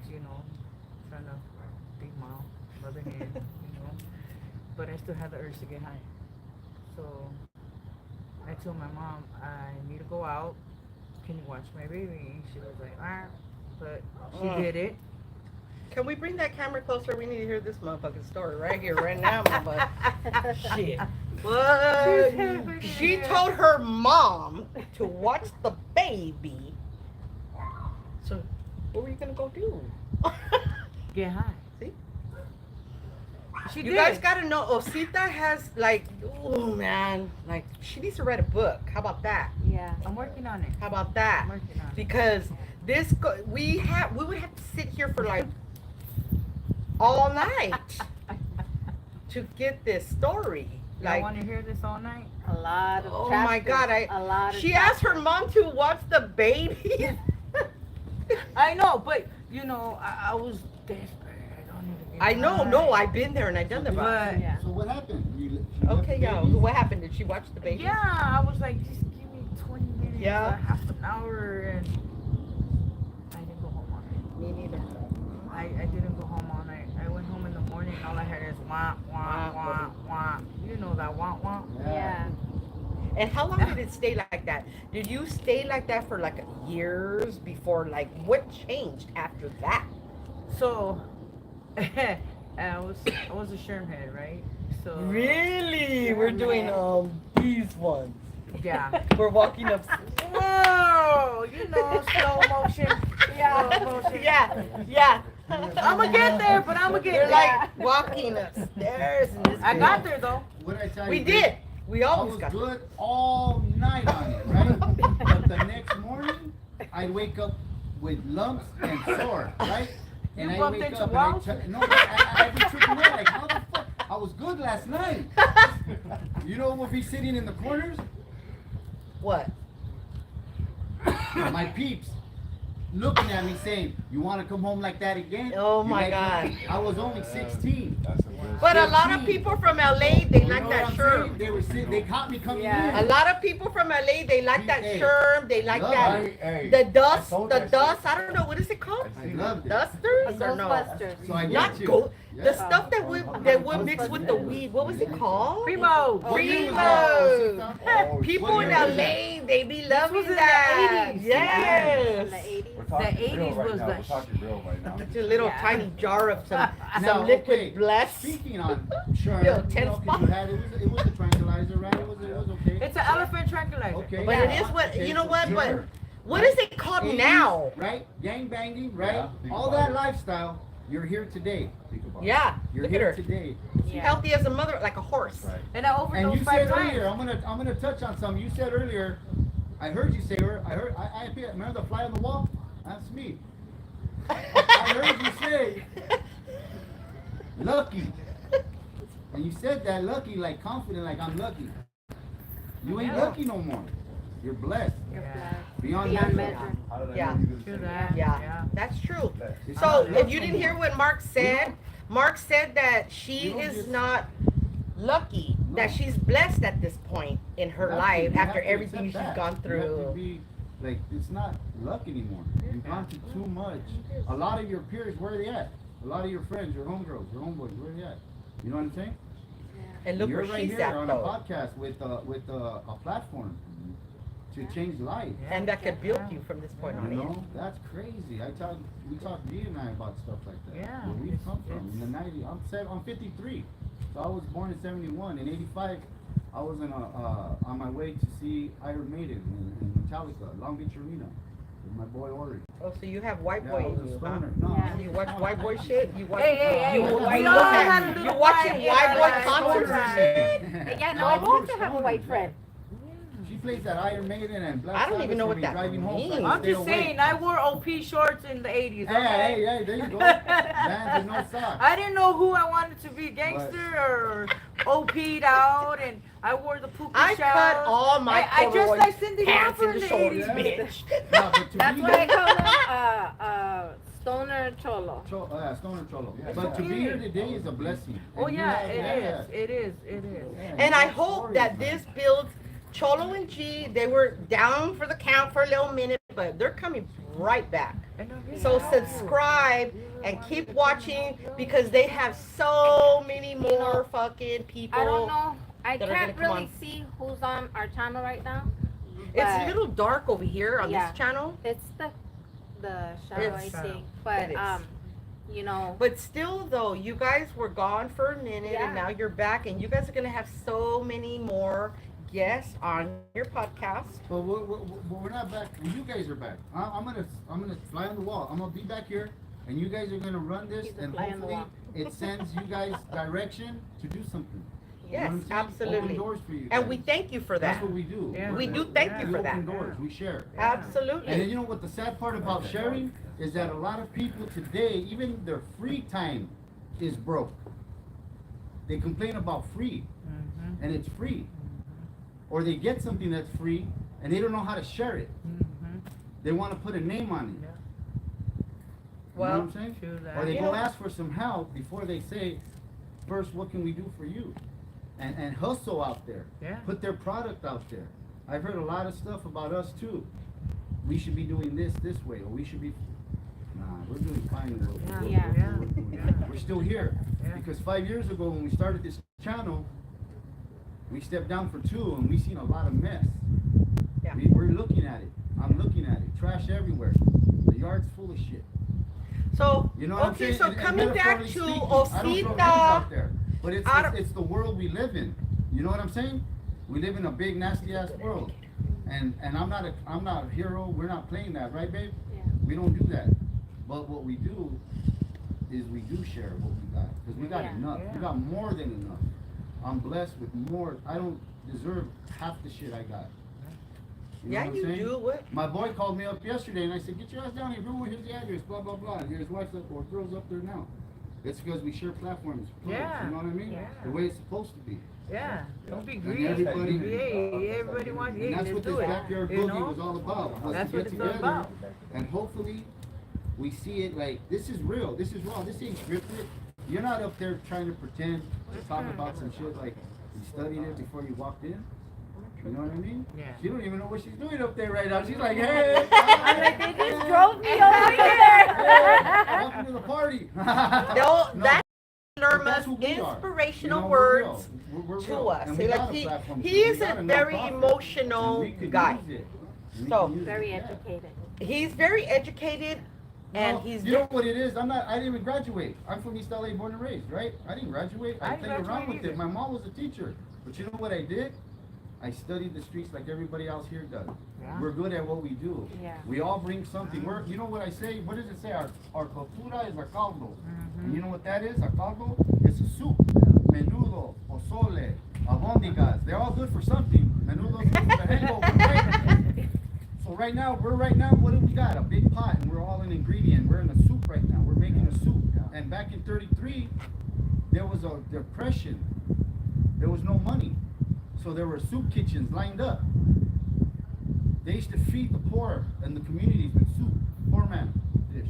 trying to be mother hen. But I still had the urge to get high. So I told my mom I need to go out. Can you watch my baby? She was like, ah, but she did it. Can we bring that camera closer? We need to hear this motherfucking story right here, right now, motherfucker. Shit. What? She told her mom to watch the baby. So, what were you gonna go do? Get high. See? She You did. guys gotta know, Osita has like, oh man, like she needs to write a book. How about that? Yeah. I'm working on it. How about that? I'm working on it. Because we would have to sit here for like all night to get this story. Y'all Like, want to hear this all night? A lot of oh chapters. my God, a lot of she asked her mom to watch the baby. I know, but I was desperate. I don't need to get I know, high. no, I've been there and I've done that. But Yeah. So what happened? She left Okay, the yeah. baby? What happened? Did she watch the baby? yeah, I was like, just give me 20 minutes, Yeah. half an hour, and I didn't go home all night. Me neither. I didn't go home all night. I went home in the morning, and all I heard is wah, wah, wah, wah. You know that wah, wah? Yeah. And how long did it stay like that? Did you stay like that for like years before? Like, what changed after that? So, I was a sherm head, right? So Really? We're doing these ones. yeah. We're walking up. Whoa, slow motion. Slow motion. Yeah. I'ma get there, but I'ma get You're there. like walking upstairs. And this I got there though. What I tell We you, did. We I always was got good all night on it, right? But the next morning, I'd wake up with lumps and sore, right? And You I bumped wake into up and walls? no, I'd be tripping out like, how the fuck? I was good last night. You know what would be sitting in the corners? What? My peeps. Looking at me saying, you want to come home like that again? Oh You my like God. it? I was only 16. That's the worst. But a lot of people from LA, they You like know that what I'm shirt. saying? They were sitting, they caught me coming Yeah. A in. lot of people from LA, they like that Hey, shirt. They like love that. it. Hey, The I dust, told the that dust. shit. I don't know what is it called. I loved it. Dusters or no? Ghostbusters. So I Not got you. go. Yeah. The stuff that would mix with the weed. What was it called? Primo. What year was Primo. that? Oh, People What in year was LA, they be loving was in the that. 80s. Yes. In the 80s. We're talking The 80s real right was now. the We're talking real right now. It's a little Yeah. tiny jar of some Now, liquid okay, bless. Speaking on sure, Yo, you 10 know, 'cause spot. you had it was a tranquilizer, right? It was okay. It's an elephant tranquilizer. Okay. But yeah. it is what Okay, you know so what? But sure. what is it called 80s, now? Right? Gang banging, right? Yeah, think All about that it. lifestyle, you're here today. Think about it. Yeah. You're Look at here her. today. Yeah. Healthy as a mother, like a horse. Right. And I And overdosed you 5 said times. earlier, I'm gonna touch on something. You said earlier, I heard you say I remember the fly on the wall? That's me. I heard you say lucky. And you said that lucky like confident, like I'm lucky. You ain't Yeah. lucky no more. You're blessed. You're Yeah. blessed. Beyond Beyond measure. measure. How did I Yeah. know you didn't True say that. Yeah, Yeah. that's true. that? It's So not if luck you no didn't hear more. what Mark said, Mark said that she You don't is just- not lucky, that No. she's blessed at this point in her You have to- life you have after to everything she's accept that. gone You have to through. be, like, it's not luck anymore. You've gone through too much. A lot of your peers, where are they at? A lot of your friends, your homegirls, your homeboys, where are they at? You know what I'm saying? And look You're where right she's here at on a though. podcast with a platform to change lives. And that could build you from this point You on in. know, that's crazy. We talked Gina and I about stuff like that. Yeah, Where we've it's- come from in the '90s. I'm 53, so I was born in '71. In '85, I was on my way to see Iron Maiden in Metallica, Long Beach Arena, with my boy Ori. Oh, so you have white Yeah, boy I was in a you, huh? stoner. No, Yeah. You watch white boy shit? You watch Hey, hey, hey, you, we you, all you, had a you little watching white white in boy our lives. concerts and shit? Yeah, no, No, I'd we were like to have a stoners, white yeah. friend. She plays that Iron Maiden and Black I don't Sabbath even know for what me that driving home, so I means. can I'm stay just awake. saying, I wore OP shorts in the 80s. Hey, Okay? hey, there you go. Vans with no socks. I didn't know who I wanted to be, gangster or OP'd out, and I wore the puka I shells. cut all my I dressed corduroy like Cindy pants Lauper in in the the shoulders, 80s. bitch. No, but to That's be what I call them, stoner cholo. Stoner Cholo. Yeah, But to yeah. be here today is a blessing. Oh And you yeah, have it that. is. It is. It is. Yeah, And you I have hope stories, that man. this builds Cholo and G. They were down for the count for a little minute, but they're coming right back. I know this. So subscribe and keep watching because they have so many more fucking people. I don't know. I that are can't gonna come really on. see who's on our channel right now. It's a but little dark over here on Yeah. this channel, It's the shadow, I It's, think. it But is. you know, but still though, you guys were gone for a minute Yeah. and now you're back, and you guys are gonna have so many more guests on your podcast. But we're not back. Well, you guys are back. I'm gonna fly on the wall. I'm gonna be back here, and you guys are gonna run this, He's a and fly on the hopefully wall. it sends you guys direction to do something. You know Yes, what I'm saying? absolutely. Open doors for you. And we guys. thank you for That's that. what we do. Yeah. We do Yeah. thank you We for open that. doors. We share. Yeah. Absolutely. And then you know what the sad part about sharing is that a lot of people today, even their free time is broke. They complain about free, Mm-hmm. and it's free. Or they get something that's free, and they don't know how to share it. Mm-hmm. They want to put a name on it. Yeah. You know Well, what I'm saying? True that. Or they You go know- ask for some help before they say, first, what can we do for you? And hustle out there. Yeah. Put their product out there. I've heard a lot of stuff about us too. We should be doing this way, or we should be. Nah, we're doing fine with what we're doing. Yeah. Yeah. We're doing- Yeah. We're still here. Yeah. Because 5 years ago when we started this channel, we stepped down for 2 and we seen a lot of mess. Yeah. We're looking at it. I'm looking at it. Trash everywhere. The yard's full of shit. So, You know what I'm okay, saying? so And coming back metaphorically to speaking, I don't throw names Osita, out there, but it's, out of- it's the world we live in. You know what I'm saying? We live in a big nasty ass world, and I'm not a hero. We're not playing that, right, babe? Yeah. We don't do that. But what we do is we do share what we got because we got Yeah. enough. Yeah. We got more than enough. I'm blessed with more. I don't deserve half the shit I got. You know yeah, what I'm you saying? do what? My boy called me up yesterday and I said, get your ass down here, bro. Here's the address, blah, blah, blah. And his wife's up, or girl's up there now. It's because we share platforms. Close, Yeah. You know what I mean? Yeah. The way it's supposed to be. Yeah. Don't be And greedy. everybody- Hey, everybody wants. Hey, And that's let's what do this it. backyard You boogie know? was all about. Was That's to what get it's all together about. and hopefully we see it like, this is real. This is raw. This ain't scripted. You're not up there trying to pretend to talk about some shit like you studied it before you walked in. You know what I mean? Yeah. She don't even know what she's doing up there right now. She's like, hey. I'm like, they just drove me over here. Welcome to the party. No, that's Lerma's that's who we are. inspirational You know, we're real. words We're to real. us. And See, we like got a platform he too. is We got a a very nonprofit. emotional And we could guy. use it. We So- can use Very it, yeah. educated. He's very educated, and No, he's you know what it is? I didn't even graduate. I'm from East LA, born and raised, right? I didn't graduate. I I didn't played around graduate with it. either. My mom was a teacher. But you know what I did? I studied the streets like everybody else here does. Yeah. We're good at what we do. Yeah. We all bring something. You know what I say? What does it say? Our cultura is our caldo. And you know what that is? Our caldo? It's a soup. Menudo, pozole, albóndigas. They're all good for something. Menudo's good for the hangover, right? So right now, what do we got? A big pot, and we're all an ingredient. We're in a soup right now. We're making a soup. And back in 33, there was a depression. There was no money. So there were soup kitchens lined up. They used to feed the poor in the communities with soup. Poor man dish.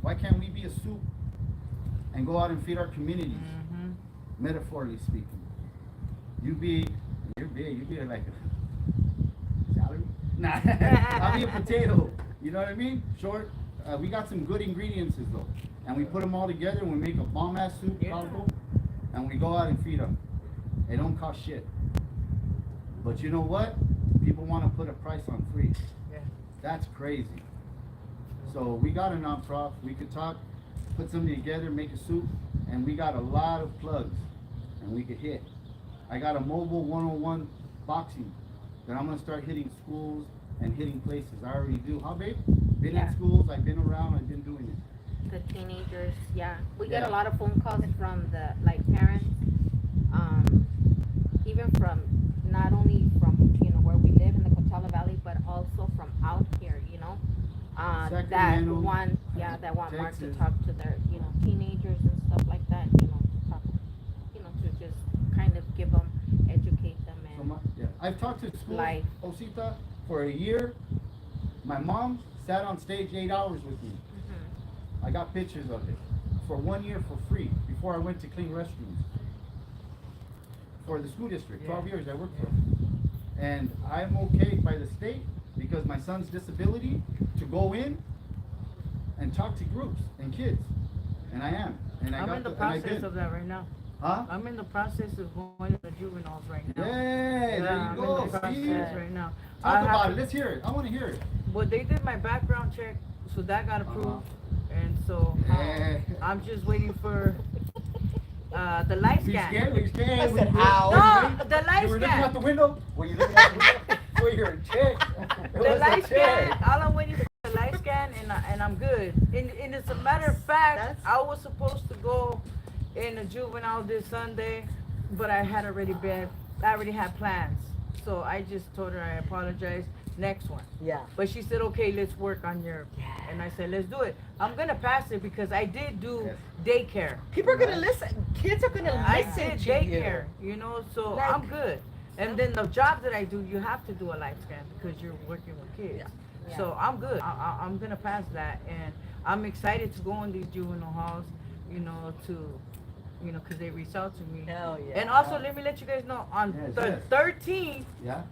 Why can't we be a soup and go out and feed our communities? Mm-hmm. Metaphorically speaking. You're big, you be like a salary? Nah, I'll be a potato. You know what I mean? Short. We got some good ingredients though. And we put them all together and we make a bomb ass soup, Yeah. caldo, and we go out and feed them. It don't cost shit. But you know what? People want to put a price on free. Yeah. That's crazy. So we got a non-profit. We could talk, put something together, make a soup, and we got a lot of plugs, and we could hit. I got a mobile 101 boxing that I'm gonna start hitting schools and hitting places. I already do. How, babe? Been Yeah. in schools. I've been around. I've been doing it. The teenagers, yeah. We get Yeah. a lot of phone calls from the parents, even from not only from where we live in the Coachella Valley, but also from out here, that Sacramento, want Mark to Texas. talk to their teenagers and stuff like that, to talk, to just kind of give them, educate them, So and yeah. I've talked to schools, Life. Osita, for a year. My mom sat on stage 8 hours with me. Mhm. I got pictures of it for 1 year for free before I went to clean restrooms for the school district. 12 years I worked for them. And I'm okay by the state because my son's disability to go in and talk to groups and kids, and I am. And I I'm got in the and I process did. of that right now. Huh? I'm in the process of going to the juveniles right now. Yay, there I'm you go. in the process See? right now. Talk I have about to- it. Let's hear it. I want to hear it. Well, they did my background check, so that got approved, and so Yeah. I'm just waiting for the light We scan. scared. We scared. I We said, were- ow. No, the light You were looking scan. out the window. Were you looking out the window? Were you a chick? It The was a light scan. chick. All I'm waiting for the light scan, and I'm good. And as a matter of fact, That's- I was supposed to go in a juvenile this Sunday, but I had already been. I already had plans, so I just told her I apologize. Next one. Yeah. But she said, okay, let's work on your. Yeah. And I said, let's do it. I'm gonna pass it because I did do daycare. People are gonna listen. Kids are gonna I listen did to daycare, you know, so Like- I'm good. And then the job that I do, you have to do a life scan because you're working with kids. Yeah. So I'm good. I'm gonna pass that, and I'm excited to go in these juvenile halls, you know, because they reached out to me. Hell yeah. And also, let me let you guys know, on Yes, the yes. 13th Yeah.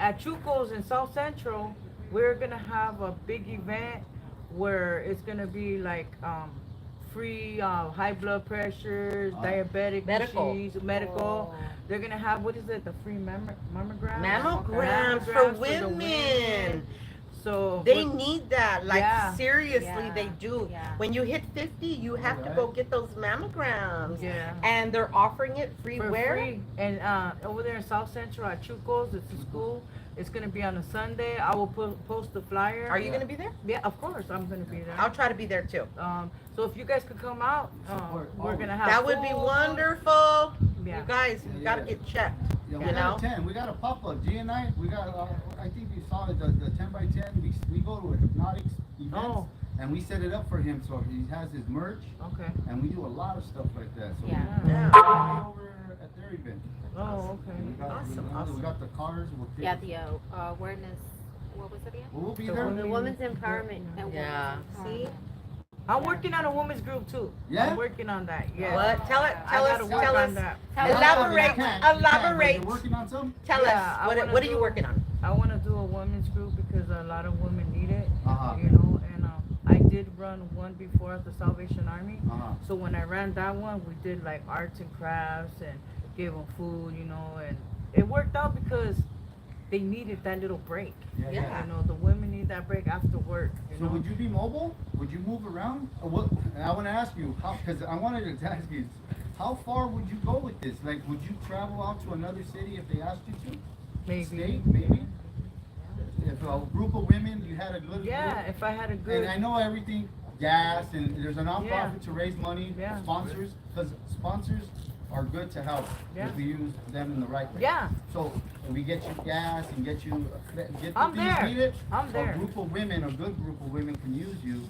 at Chuco's in South Central, we're gonna have a big event where it's gonna be like free high blood pressures, diabetic Medical. machines, medical. Oh. They're gonna have, what is it, the free mammogram? Mammograms for women. So They need that. Like Yeah. seriously, Yeah. they do. Yeah. When you hit 50, you have to go get those mammograms. Yeah. And they're offering it free For where? free. And over there in South Central at Chuco's, it's a school. It's gonna be on a Sunday. I will post the flyer. Are you gonna be there? Yeah, of course, I'm gonna be there. I'll try to be there too. So if you guys could come out, Support we're always. gonna have. That would be food. wonderful. Yeah. You guys, you gotta Yeah. get checked. Yeah, we You got know? a 10. We got a pop-up. G and I, we got, I think you saw it, the 10 by 10. We go to a hypnotics event, Oh. and we set it up for him, so he has his merch, Okay. and we do a lot of stuff like that. So Yeah. we're Yeah. gonna be over at their event. Oh, And we okay. got, Awesome, we got the cars. We'll Yeah, take- the awareness. What was it again? We'll be The there. women- The women's empowerment. and Yeah. women's See? empowerment. I'm working on a women's group too. Yeah? I'm working on that. Yeah. What? Tell it. I Tell gotta us. work Tell on us. that. Elaborate, You can't, but elaborate. you're working on some? Tell Yeah, us. I What wanna are you do- working on? I want to do a women's group because a lot of women need it. Uh-huh. You know, and I did run one before at the Salvation Army. Uh-huh. So when I ran that one, we did like arts and crafts and gave them food, you know, and it worked out because they needed that little break. Yeah, yeah. You know, the women need that break after work. You So know? would you be mobile? Would you move around? Or what? And I want to ask you, because I wanted to ask you, how far would you go with this? Like, would you travel out to another city if they asked you to? Maybe. State, maybe? If a group of women, you had a good Yeah, group? if I had a good. And I know everything, gas, and there's a nonprofit Yeah. to raise money, Yeah. sponsors, because sponsors are good to help Yeah. if we use them in the right way. Yeah. So we get you gas and get you, get the I'm things there. needed. I'm there. A group of women, a good group of women can use you.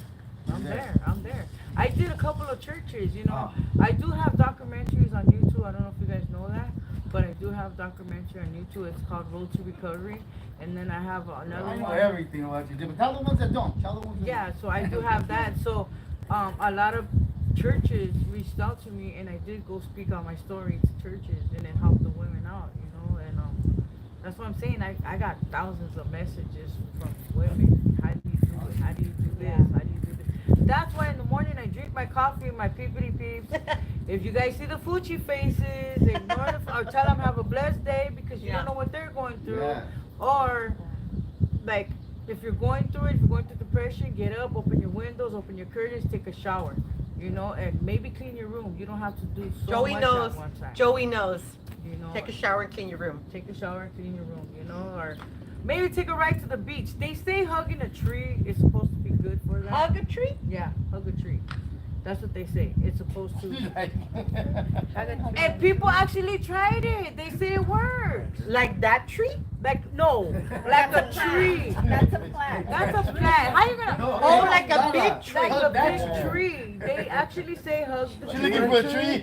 I'm there. I'm there. I did a couple of churches, you know. Ah. I do have documentaries on YouTube. I don't know if you guys know that, but I do have documentary on YouTube. It's called Road to Recovery, and then I have another I know one. everything about you, but tell the ones that don't. Tell the ones that Yeah, don't. so I do have that. So a lot of churches reached out to me, and I did go speak on my story to churches and then help the women out, you know. And that's what I'm saying. I got thousands of messages from women. How do you do it? How do you do this? How do you do this? That's why in the morning I drink my coffee and my peepity peeps. If you guys see the Fuchi faces, ignore the, or tell them have a blessed day because you Yeah. don't know what they're going through. Yeah. Or like if you're going through it, if you're going through depression, get up, open your windows, open your curtains, take a shower, you know, and maybe clean your room. You don't have to do so Joey much knows. at one time. Joey knows. You know, Take a shower and clean your room. take a shower and clean your room, you know, or maybe take a ride to the beach. They say hugging a tree is supposed to be good for that. Hug a tree? Yeah, hug a tree. That's what they say. It's supposed to. Like- And people actually tried it. They say it works. Like that tree? Like no, like a tree. That's a plant. That's a plant. How you gonna? No, Oh, hey, like a Lala, big tree. Like a hug that big tree. They actually say hug the She's tree. looking for a tree.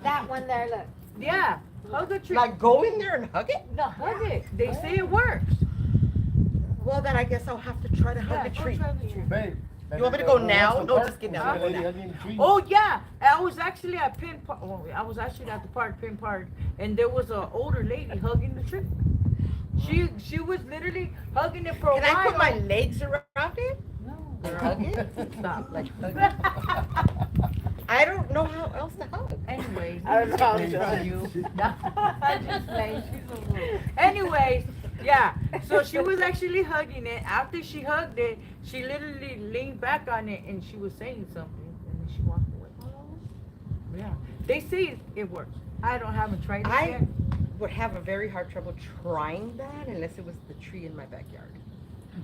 That one there, look. Yeah, hug a tree. Like go in there and hug it? no, hug it. They say it works. Well, then I guess I'll have to try to hug Yeah, a go tree. try the tree. Babe. You want me to go now? No, just kidding. Huh? I'm gonna go now. Oh yeah, I was actually at Penn Park. Well, I was actually at the park, Penn Park, and there was an older lady hugging the tree. She was literally hugging it for a Can while. I put my legs around it? No, Hug it? Stop. Like hug it? I don't know how else to hug. Anyways, I don't know how to this do is it. you. I just playing. She's a fool. Anyways, yeah. So she was actually hugging it. After she hugged it, she literally leaned back on it and she was saying something, and then she walked away. Yeah. They say it works. Haven't tried it I yet. would have a very hard trouble trying that unless it was the tree in my backyard.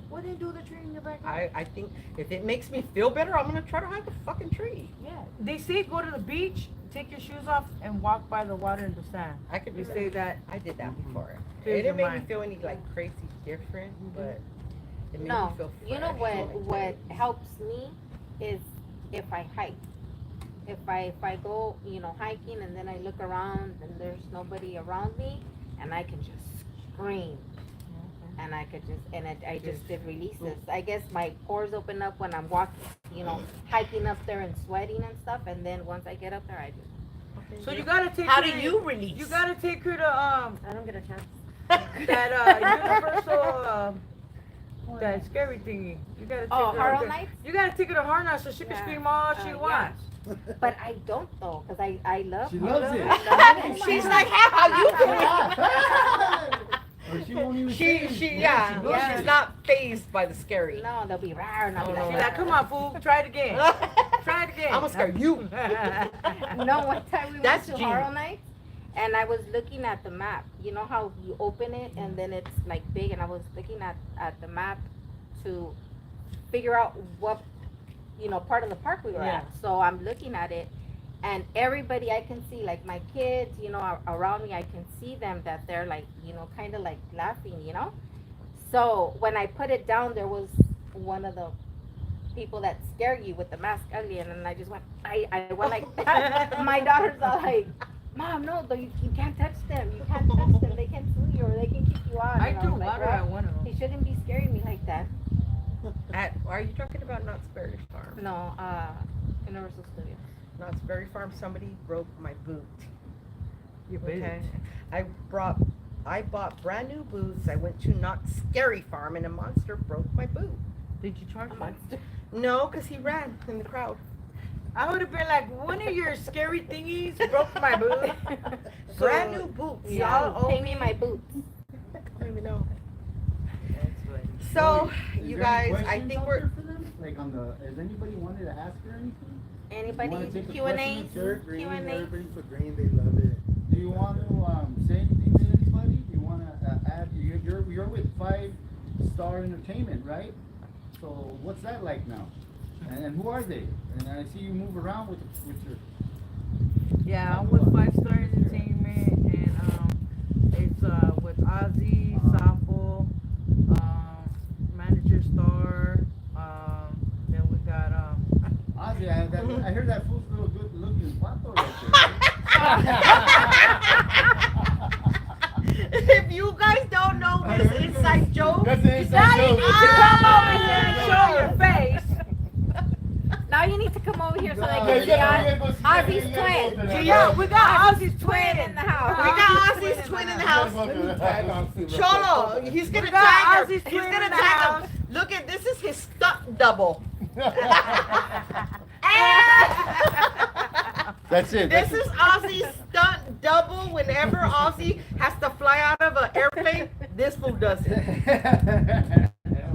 What did do the tree in your backyard? I think if it makes me feel better, I'm gonna try to hug the fucking tree. Yeah. They say go to the beach, take your shoes off, and walk by the water and the sand. I could They do say that. that. I did that before. Clears It your didn't make me mind. feel any like crazy different, but it made No, me feel fresh. you know what helps me is if I hike. If I go, hiking and then I look around and there's nobody around me and I can just scream and it releases. I guess my pores open up when I'm walking, hiking up there and sweating and stuff, and then once I get up there I just So you gotta take. How her do to- you release? You gotta take her to I don't get a chance. that universal that scary thingy. You gotta take Oh, her. Horror there. Nights? You gotta take her to Horror Nights so she can Yeah. scream all she Yeah. wants. But I don't though, because I love She horror. loves it. I love She's horror. like, how you doing? Or she won't even say She, anything. yeah, Yeah. she's not phased by the scary. No, they'll be rare and I'll be Oh, like, She's like, come on, fool, try it again. Try it again. I'm gonna scare you. No, one time we That's went to Gina. Horror Nights and I was looking at the map. You know how you open it and then it's like big, and I was looking at the map to figure out what part of the park we were Yeah. at. So I'm looking at it and everybody I can see, like my kids, around me, I can see them that they're like, kind of like laughing, So when I put it down, there was one of the people that scare you with the mask ugly, and then I just went, I went like that. My daughter's all like, Mom, no, though you can't touch them. You can't touch them. They can sue you or they can kick you out. I And threw was like, water "Well, at one of them. he shouldn't be scaring me like that." Are you talking about Knott's Berry Farm? No, Universal Studios. Knott's Berry Farm, somebody broke my boot. You Okay. I bought brand new boots. I went to Knott's Scary Farm and a monster broke my boot. Did you charge him? No, because he ran in the crowd. I would have been like, one of your scary thingies broke my boot. Brand new boots. Yeah, Y'all owe pay me me? my boots. I don't even know. That's funny. So, Is you there any guys, I questions think out we're. there for them? Like has anybody wanted to ask her anything? Anybody wanna take a Q and question? A's? Sure, Q and A's. Everybody put green, they love it. Do you want to say anything to anybody? Do you want to add? You're with 5 Star Entertainment, right? So what's that like now? And who are they? And I see you move around with your. Yeah, I'm with 5 Star Entertainment, and it's with Ozzy, Sapo, Manager Star, then we got Ozzy, I heard that fool's little good looking vato right If you guys don't know this inside joke, there. That's an now inside you joke. need to come over here and show your face. Now you need to come over here so they Yeah, can see yeah, go see that. Ozzy's Yeah, twin. go to that. Yeah, we got Ozzy's Twin twin in the house. we got Ozzy's twin in the house. Tag on to the- Cholo, he's gonna We got tag her. Ozzy's He's twin gonna in the tag house. him. Look at this is his stunt double. That's it. This is Ozzy's stunt double. Whenever Ozzy has to fly out of an airplane, this fool does it.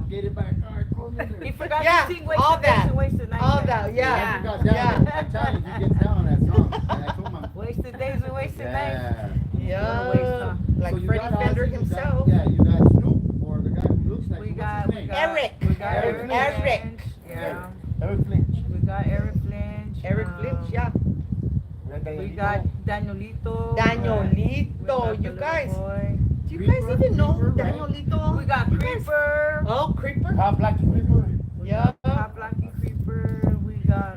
Get it back. All right, cool. He forgot Yeah, to sing all Wasted Days that. and Wasted Nights. All that, yeah. He got down. I'm telling you, he gets down on that song. I told him. Wasted Days and Wasted Nights. Yeah. Yeah, like So you Freddie got Fender Ozzy, you got- himself. Yeah, you got Snoop, or the guy who looks like We Snoop. got, What's we his got name? Eric. We got Eric Eric. Flinch. Flinch. Yeah. Eric Flinch. We got Eric Flinch. Eric Flinch, yeah. We got Danielito. Danielito, We got the you little guys. boy. Do you guys even know who Creeper, right? Danielito? We got Creeper. Oh, Creeper. Top Black and Creeper. Yeah. Top Black and Creeper. We got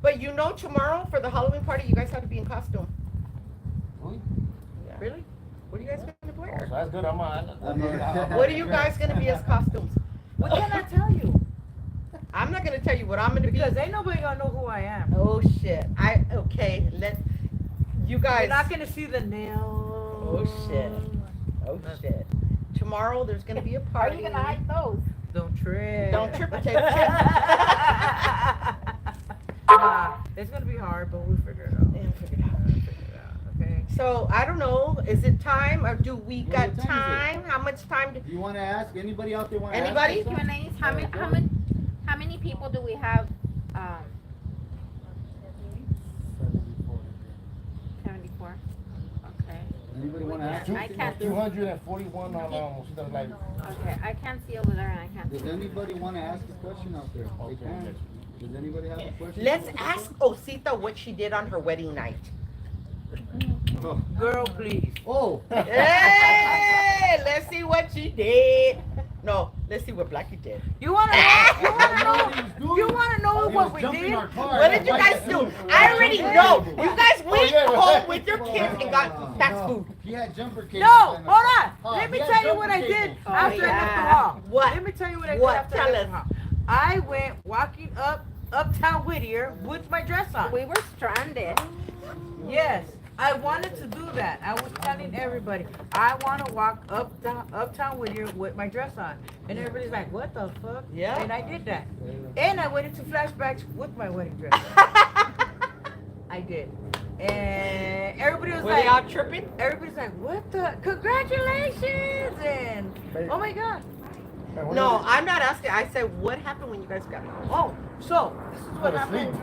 But you know, tomorrow for the Halloween party, you guys have to be in costume. Really? Yeah. Really? What are you guys gonna Oh, wear? so that's good. I'm What are you guys gonna be as costumes? what can I tell you? I'm not gonna tell you what I'm gonna be. Because ain't nobody gonna know who I am. Oh shit. Okay. Let you guys. You're not gonna see the nails. Oh, shit. Oh shit. tomorrow there's gonna be a How are party. you gonna hide those? Don't trip. Don't trip or take a chip. It's gonna be hard, but we'll figure it out. Yeah, figure it out. We'll figure it out. Okay. So I don't know. Is it time or do we Well, got what time time? How much time? Do you want to ask? Anybody out there want to Anybody? ask? Q&As. How many people do we have? 74. Okay. Anybody want to ask? I can't. 241 on the live. Okay. I can't see over there, and I can't. Does anybody want to ask a question out there? They can. Does anybody have a question? Let's ask Osita what she did on her wedding night. Oh. Girl, please. Oh. Hey, let's see what she did. No, let's see what Blackie did. You wanna know? You wanna know what we did? What did you guys do? I already know. You guys went home with your kids and got fast food. He had jumper cables. No, and- hold on. Oh, Let me he had tell you jumper what I did cables. after I left the yeah. hall. What? Let me tell you what I did What? after Tell I left us. the hall. I went walking uptown Whittier with my dress on. We were stranded. Yes, I wanted to do that. I was telling everybody, I want to walk uptown Whittier with my dress on. And everybody's like, what the fuck? Yeah. And I did that. And I went into flashbacks with my wedding dress on. I did. And everybody was Were like, they all tripping? everybody's like, what the? Congratulations! And oh my God. No, I'm not asking. I said, what happened when you guys got home? Oh, so this is what happened.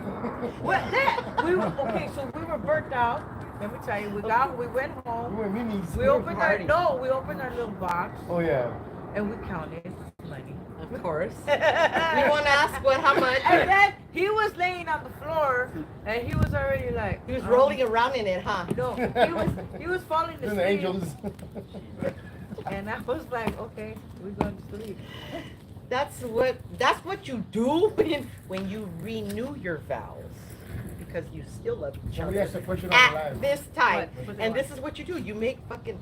What that? We were okay. So we were burnt out. Let me tell you, we went home. We were minis. We opened party. we opened our little box Oh yeah. and we counted money. Of course. You want to ask what? How much? And then he was laying on the floor and he was already like He was rolling around in it, huh? No, he was falling And asleep. the angels. And I was like, okay, we're going to sleep. That's what you do when you renew your vows, because you still love each Somebody other asked a question on the at live. this time. What? And this is what you do. You make fucking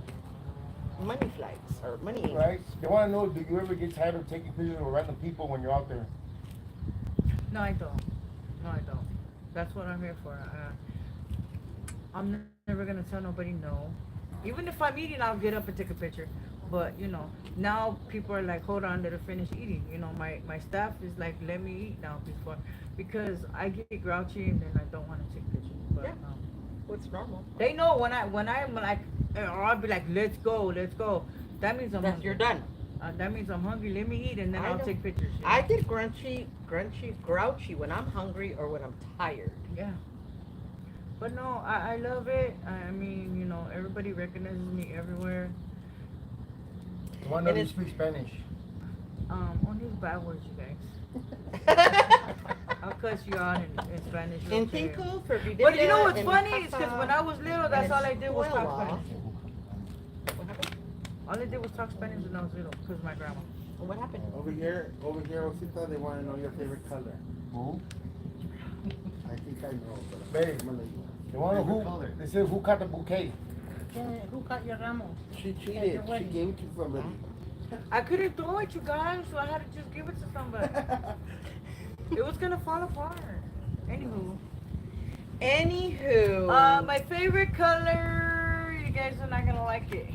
money flights or money angels. Right? They want to know, do you ever get tired of taking pictures of random people when you're out there? No, I don't. No, I don't. That's what I'm here for. I'm never gonna tell nobody no. Even if I'm eating, I'll get up and take a picture. But you know, now people are like, hold on, let her finish eating. You know, my staff is like, let me eat now because I get grouchy and then I don't want to take pictures. But Yeah. What's normal? they know when I'm like, or I'll be like, let's go. That means I'm hungry. You're done. That means I'm hungry. Let me eat and then I I'll know. take pictures. you I know? get grouchy when I'm hungry or when I'm tired. Yeah. But no, I love it. I mean, you know, everybody recognizes me everywhere. They want to know And if you it's- speak Spanish. Only the bad words, you guys. I'll cuss you out in Spanish. En okay? cinco, for But you know what's funny? It's because when I was little, that's all I did was talk Escuela. Spanish. What happened? All I did was talk Spanish when I was little because of my grandma. What happened? Over here, Osita, they want to know your favorite color. Who? I think I know, but Babe. I'm gonna let you. They want to know Favorite color. who. They said who cut the bouquet. Who got your ramo? She At cheated. your She wedding. gave it to somebody. I couldn't throw it, you guys, so I had to just give it to somebody. It was gonna fall apart. Anywho, my favorite color, you guys are not gonna like it.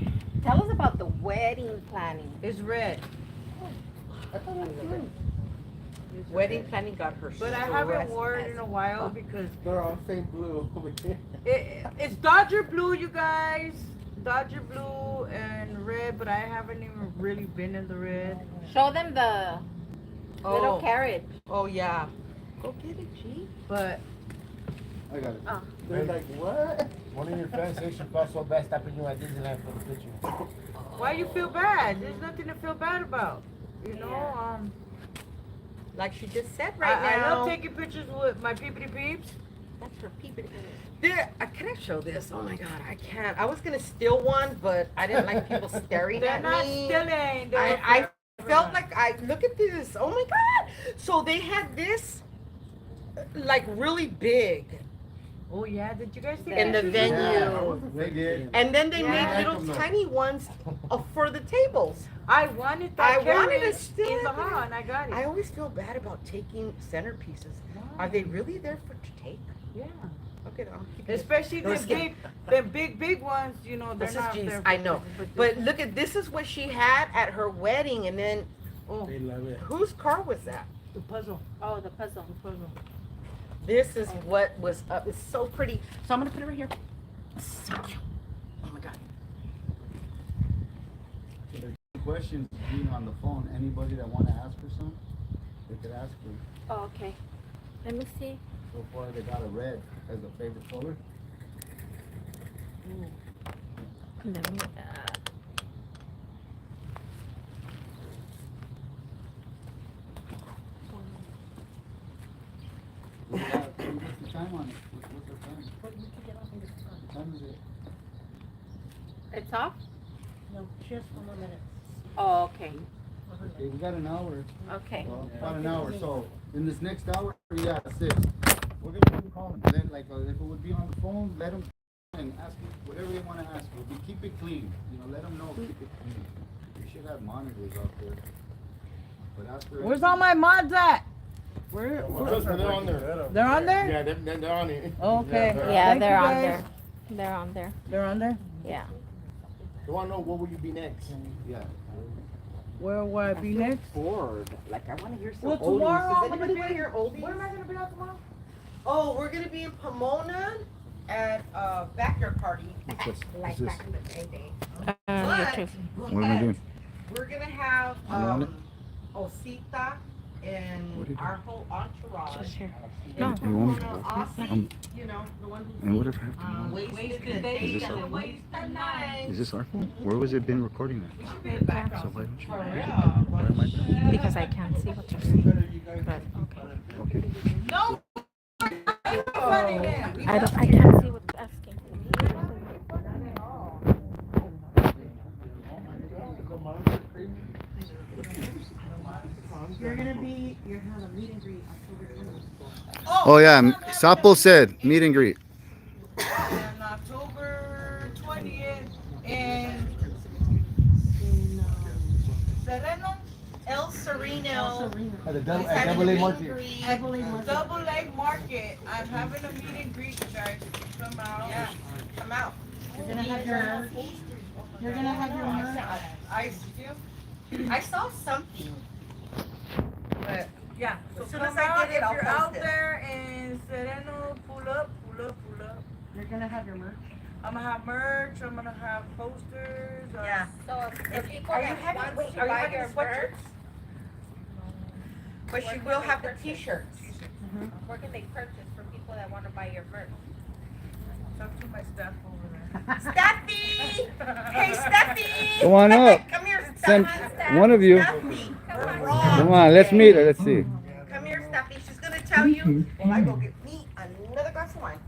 Tell us about the wedding planning. It's red. I thought it was blue. It's Wedding red. planning got her But I haven't stressed. worn it in a while because They're all same blue over here. it's Dodger blue, you guys. Dodger blue and red, but I haven't even really been in the red. Show them the little Oh, carriage. oh yeah. Go get it, G. But I got it. They're like, what? One of your fans said she felt so bad stopping you at Disneyland for the picture. why you feel bad? There's nothing to feel bad about. You know, Like she just said right I now. love taking pictures with my peepity peeps. That's her peeping. There, can I show this? Oh my god, I can't. I was gonna steal one, but I didn't like people staring They're at not me. stealing. I felt like I look at this. Oh my god! So they had this, like really big, Oh yeah, did you guys see in the pictures? venue, They did. and then they Yeah. made I like little them, though. tiny ones for the tables. I wanted that I wanted carriage to steal in the it. hall, and I got it. I always feel bad about taking centerpieces. Are they really there for to take? Yeah. Okay, I'll keep it. Especially No, the it's good. big ones, you know, they're This is not jeans. there. I know. But look at this is what she had at her wedding, and then Oh, They love it. whose car was that? the puzzle. Oh, the puzzle. The puzzle. This is what was up. It's so pretty. So I'm gonna put it right here. So cute. Oh my god. Questions being on the phone. Anybody that want to ask her some, they could ask her. Oh, okay. Let me see. So far, they got a red as a favorite color. Let me. What's the time on it? What's the time? What time is it? It's off. No, just 1 minute. Oh, okay. Okay, we got an hour. Okay. Well, about an hour. So in this next hour, yeah, 6. We're gonna keep calling. Then, like, if it would be on the phone, let them and ask you whatever they want to ask you. We keep it clean. You know, let them know. Keep it clean. We should have monitors out there. But after. Where's all my mods at? Where? Trust me, they're on there. They're on there? Yeah, they're on it. Okay. Yeah, Thank they're you, on guys. there. They're on there. They're on there? Yeah. They want to know what will you be next? Yeah. Where will I be next? Bored. Like I want to hear some Well, oldies. tomorrow Does I'm gonna anybody be. want to hear oldies? Where am I gonna be out tomorrow? Oh, we're gonna be in Pomona at a backyard party. Like this? back in the day. YouTube. What am I doing? We're gonna have You on it? Osita and our whole entourage. Just here. No. You want me? Aussie, you know, the one who's And what if I have to? wasted days and wasted nights. Is this our phone? Where was it been recording at? So why don't you? For real. Why am I? Because I can't see what you're saying. But okay. Okay. No. I can't see what's asking. You're gonna have a meet and greet October 20th. Oh yeah, Sapo said meet and greet. On October 20th in Sereno? El Sereno. At the He's double, having double a A meet market. and greet. Double Leg Market. I'm having a meet and greet, you guys. Come out. Yeah, come out. You're gonna have your. You're gonna have your merch. I still. I saw something. But Yeah. So As soon come as I out, get it, I'll if you're post out it. there in Sereno, pull up. You're gonna have your merch. I'm gonna have merch. I'm gonna have posters. yeah. So if people Are you that having, wants wait, to are you buy having your the merch, sweatshirts? But she will have the t-shirts. where can they purchase for people that want to buy your merch? Talk to my staff over there. Steffi! Hey, Steffi! Come on up. Come here, Send Steffi. one of you. Steffi. Come on, let's meet her. Let's see. Come here, Steffi. She's gonna tell you when I go get me another glass of wine.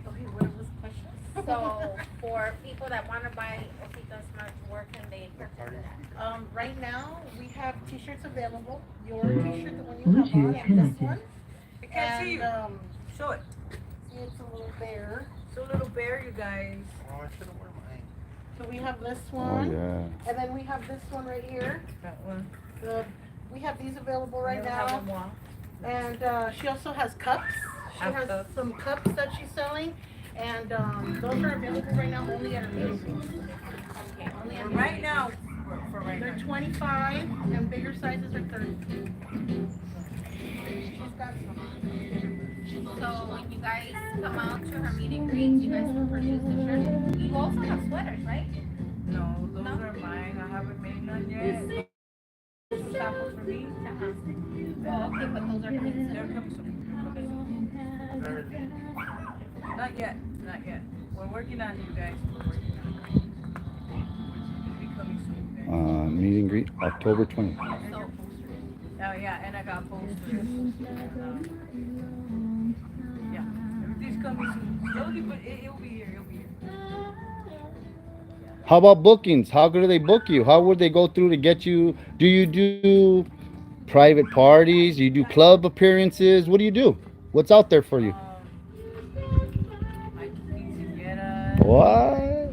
Okay, what was the question? So for people that want to buy Osita's merch, where can they purchase it at? Right now, we have t-shirts available. Your t-shirt, the one you have on, and this one. I can't see you. And, Show it. it's a little bear. It's a little bear, you guys. Oh, I should have worn mine. So we have this Oh one, yeah. and then we have this one right here. That one. We have these available right Never have now. them wrong. And she also has cups. She Have has cups. some cups that she's selling, and those are available right now only at her meeting. Okay, only on Right now, for right They're now. 25, and bigger sizes are 30. She's got some. So when you guys come out to her meet and greet, you guys can purchase the shirt. You also have sweaters, right? No, those No? are mine. I haven't made none yet. Some samples for me. Oh, okay, but those are coming They're soon. coming soon. Not yet. Not yet. We're working on it, you guys. We're working on it. It'll be coming soon, guys. Meet and greet October 20th. Oh yeah, and I got posters. Yeah, everything's coming soon. Slowly, but it'll be here. It'll be here. How about bookings? How do they book you? How would they go through to get you? Do you do private parties? Do you do club appearances? What do you do? What's out there for you? Like quinceañeras. What?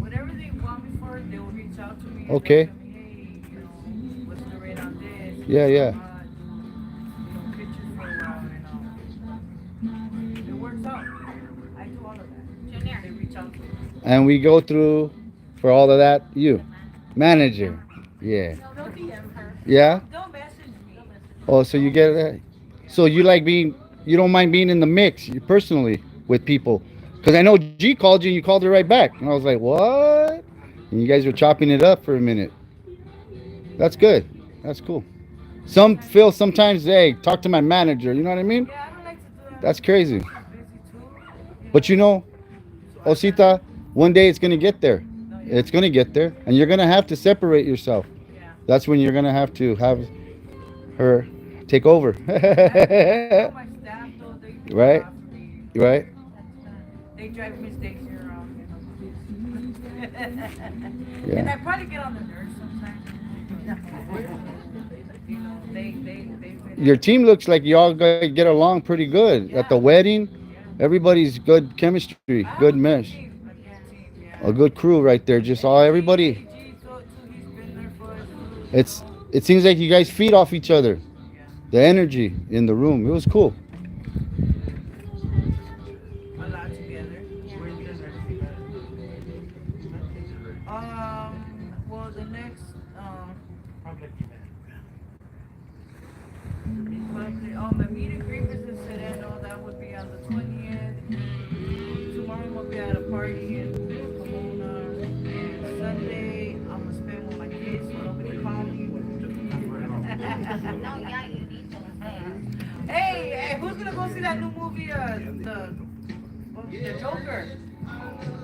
Whatever they want me for, they will reach out to me. Okay. They'll tell me, hey, you know, what's the rate on this? Yeah, yeah. So, I do all of that. Junior. They reach out to me. And we go through for all of that. You, manager. Yeah. They'll DM her. Yeah. Don't message me. Oh, so you get that? So you like being? You don't mind being in the mix personally with people? Because I know G called you and you called her right back, and I was like, what? And you guys were chopping it up for a minute. That's good. That's cool. Some feel sometimes, hey, talk to my manager. You know what I mean? Yeah, I don't like to do that. That's crazy. Busy too. But you know, So I Osita, one day it's gonna get there. No, yeah. It's gonna get there, and you're gonna have to separate yourself. Yeah. That's when you're gonna have to have her take over. All my staff though, they do Right. a lot for me. Right? They drive Miss Daisy around, you know. And Yeah. I probably get on the nerves sometimes. You know, they Your team looks like y'all get along pretty good. At the wedding, everybody's good chemistry, good mesh, a good crew right there. Just all everybody. It seems like you guys feed off each other. The energy in the room, it was cool. A lot together. Well, the next, my meet and greet is in Sereno. That would be on the 20th. Tomorrow we'll be at a party in Pomona. And Sunday, I'm gonna spend with my kids, so nobody call me. No, yeah, you need to. Hey, who's gonna go see that new movie, the Joker?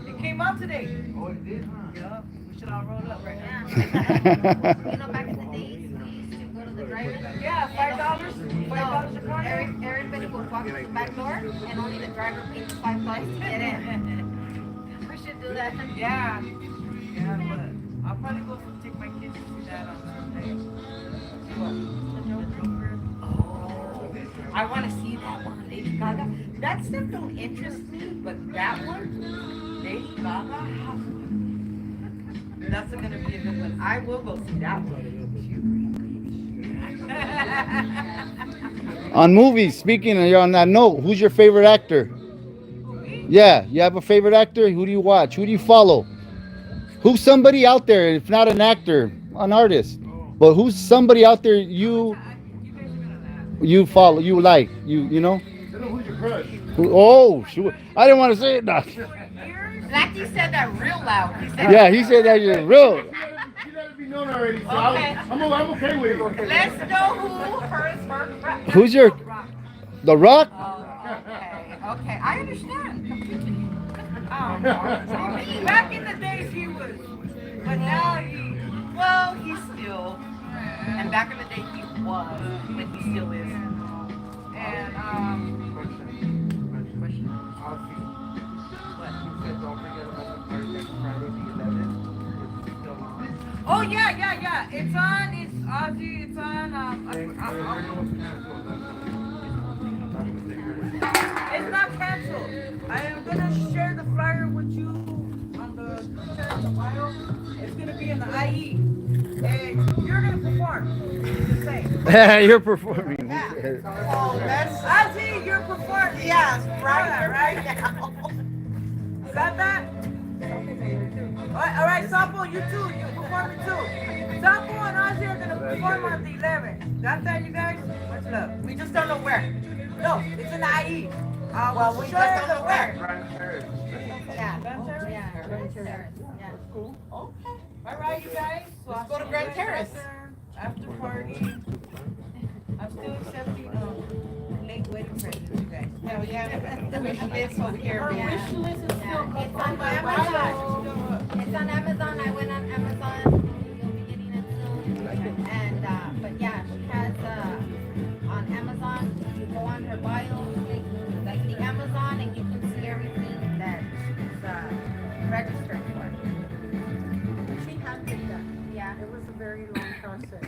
It came out today. Oh, it did, huh? Yeah, we should all roll up right now. You know, back in the days, we used to go to the driver. Yeah, $5. $5 a car. Everybody would walk through the back door, and only the driver paid the $5 to get in. We should do that. Yeah. Yeah, but I'll probably go take my kids to see that on Sunday. What? The Joker. Oh, I want to see that one, Lady Gaga. That stuff don't interest me, but that one, Lady Gaga, that's gonna be a good one. I will go see that one. On movies, speaking on that note, who's your favorite actor? Yeah, you have a favorite actor? Who do you watch? Who do you follow? Who's somebody out there, if not an actor, an artist, but who's somebody out there you follow, you like, you know? Who's your crush? Oh, shoot. I didn't want to say it now. Blackie said that real loud. He said, Yeah, he said that just real. You gotta be known already, so Okay. I'm okay with it. let's know who her Who's your, The Rock? Okay, I understand completely. Back in the days he was, but now He's still, and back in the day he was, but he still is. and oh yeah. It's on. It's Ozzy. It's on. It's not canceled. I am gonna share the flyer with you on the chat tomorrow. It's gonna be in the IE. And you're gonna perform. Just saying. You're performing. Oh, that's Ozzy, you're performing. yes, right now. Got that? All right, Sapo, you too. You performing too. Sapo and Ozzy are gonna perform on the 11th. Got that, you guys? Much love. We just don't know where. No, it's in the IE. Well, we just don't know where. Yeah. Grand Terrace? Yeah, Grand Terrace. Yeah. Cool. Okay. All right, you guys. So Let's go to Grand Terrace. After party. I'm still accepting late wedding presents, you guys. Hell yeah. The wish list over here. Her Yeah. wish list is still up It's on on my Amazon. It's on Amazon. I went on Amazon. You'll be getting it soon. And but yeah, she has on Amazon. You go on her bio, click like the Amazon, and you can see everything that she's registered for. She handpicked that. Yeah. It was a very long process.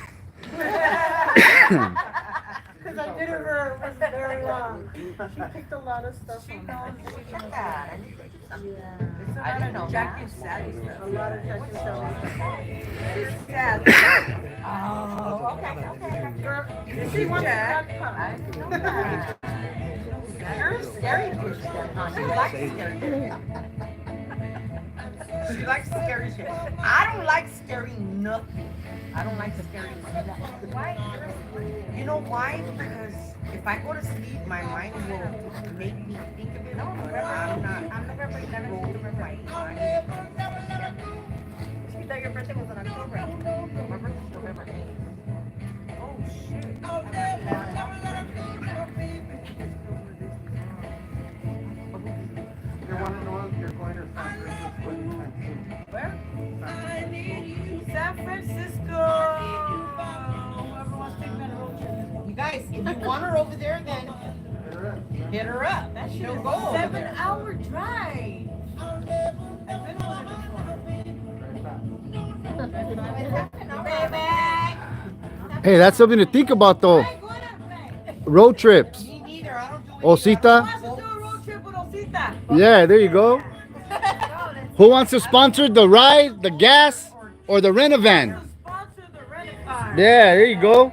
Because I did it for her, it was very long. She picked a lot of stuff She on knows there. she's gonna Yeah. It's a I lot didn't know of that. Jackie Sally stuff. A lot of Jackie Sally. It's Sally. Oh, okay. Girl, This she is wants Jack. crack pot. I didn't know that. You're a scary bitch, then, huh? You like scary shit. She likes scary shit. I don't like scary nothing. I don't like scary nothing. Why? You know why? Because if I go to sleep, my mind will make me think of it. No, I'm November 11th, November 8th. She thought your birthday was in October. My birthday's November 8th. Oh, shit. You want to know if you're going to San Francisco anytime soon? Where? San Francisco. Whoever wants to take me on a road trip. You guys, if you want her over there, then hit her up. That shit'll go over there. 7-hour drive. I've been over there before. Baby. Hey, that's something to think about though. Road trips. Me neither. I don't do it. Osita? Who wants to do a road trip with Osita? Yeah, there you go. Who wants to sponsor the ride, the gas, or the rent-a-van? Sponsor the rent-a-car. Yeah, there you go.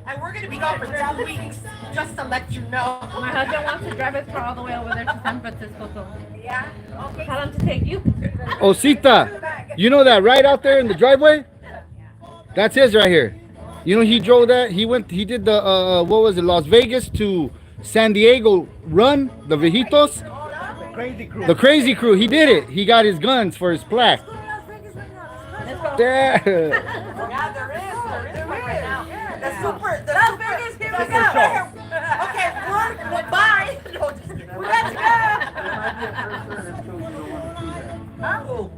And we're gonna be gone for 2 weeks, just to let you know. My husband wants to drive us car all the way over there to San Francisco. So Yeah. Okay. tell him to take you. Osita, you know that right out there in the driveway? That's his right here. You know he drove that. He did the what was it? Las Vegas to San Diego run the Viejitos. Crazy crew. The crazy crew. He did it. He got his guns for his plaque. Yeah. Yeah, there is one right now. The super. Vegas, here we the- go. Okay, we're bye. No, just kidding. Let's go. Oh.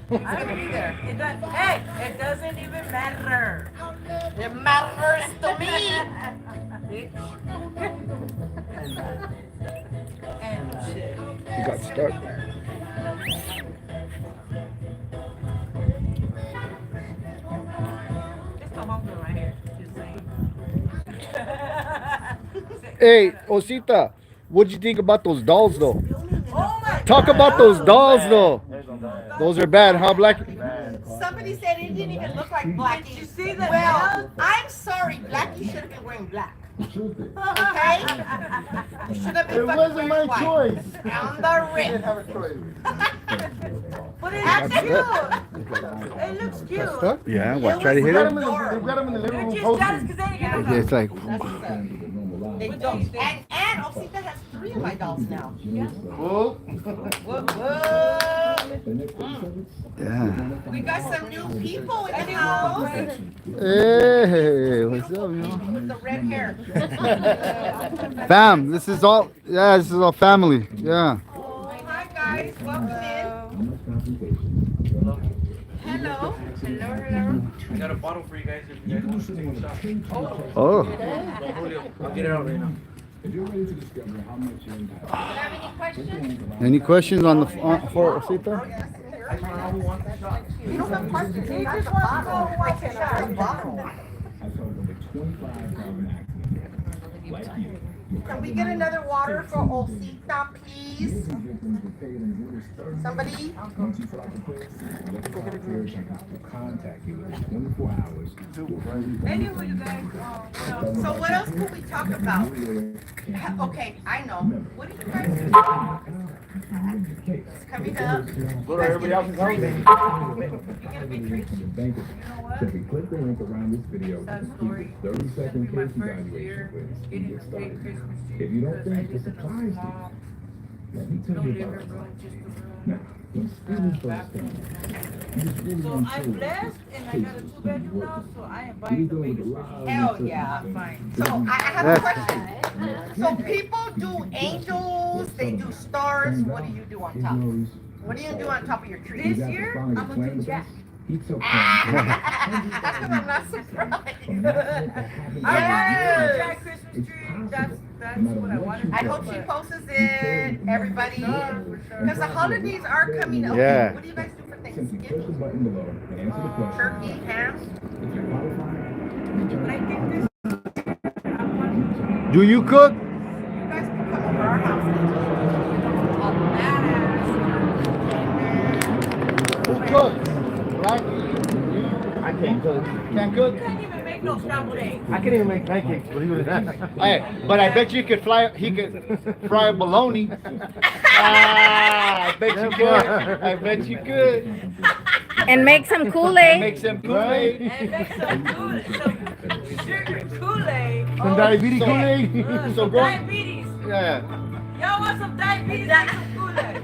I'm gonna be there. Hey, it doesn't even matter. It matters to me. And shit. He got stuck. It's the home right here. Just saying. Hey, Osita, what'd you think about those dolls though? Oh my Talk about those dolls though. Those are bad, huh, Black? Somebody said it didn't even look like Blackie. Did you see that? Well, I'm sorry, Blackie should have been wearing black. Okay? You should have been It fucking wasn't wearing my white. choice. On the I didn't rip. have a choice. But it looks cute. It looks cute. Yeah, what? Try to hit They got her? him in the living They room just got us posting. because they didn't get us. It's like, They don't. And Osita has 3 of my dolls now. Cool. Whoop, whoop. yeah. We got some new people in the house Hey, what's up, you know? with the red hair. Fam, this is all family. Yeah. Oh, hi guys, welcome in. Hello. Hello, hello. I got a bottle for you guys if you guys want to take a shot. Oh. Julio, I'll get it out right now. Do you have any questions? Any questions on the for Osita? I don't know who wants a shot. You don't have questions. You just want to know who wants a shot. Can we get another water for Osita, please? Somebody? Anyway, you guys, So what else could we talk about? Okay, I know. What do you guys do? It's coming up. What are everybody else's house? you're gonna be treated. You know what? Click the link around this video. Sad story. 30-second My case first evaluation year quiz and getting get a started. fake Christmas tree If you don't because I think this lived in a applies to small, you, let me tell no you living about it. room, just a room. Now, when school is first bathroom. started, you just really So want I'm to blessed and I got a 2-bedroom now, so I invite the biggest person. Hell yeah. Fine. So I have a That's- question. So people do angels, they do stars. What do you do on top? What do you do on top of your tree? This year, I'm gonna do Jack. Eat so I'm not surprised. I want to do a Jack Christmas tree. That's what I wanted. I hope she posts it, everybody, because the holidays are coming up. Yeah. What do you guys do for Simply push the Thanksgiving? button below and answer the question. Turkey, ham? If you're qualified, But I think this. Do you cook? You guys can come over our house. Who cooks? Black? I can't cook. Can't cook? You can't even make make no scrambled eggs. I can't even make pancakes, believe it or not. Hey, but I bet you could he could fry a bologna. Ah, I bet you could. I bet you could. And make some Kool-Aid. Make some Kool-Aid. And make some sugar Kool-Aid. Some diabetes so- Kool-Aid. So go. Diabetes. Yeah. Y'all want some diabetes? Make some Kool-Aid.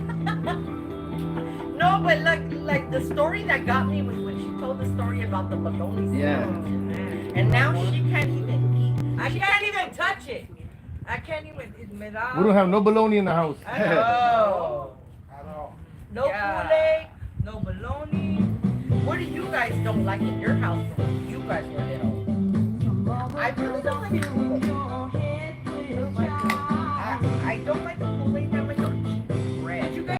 No, but like the story that got me was when she told the story about the bologna. Yeah. And now she can't even eat. I can't even touch it. I can't even. We don't have no bologna in the house. I know. At all. No Yeah. Kool-Aid, no bologna. What do you guys don't like in your house?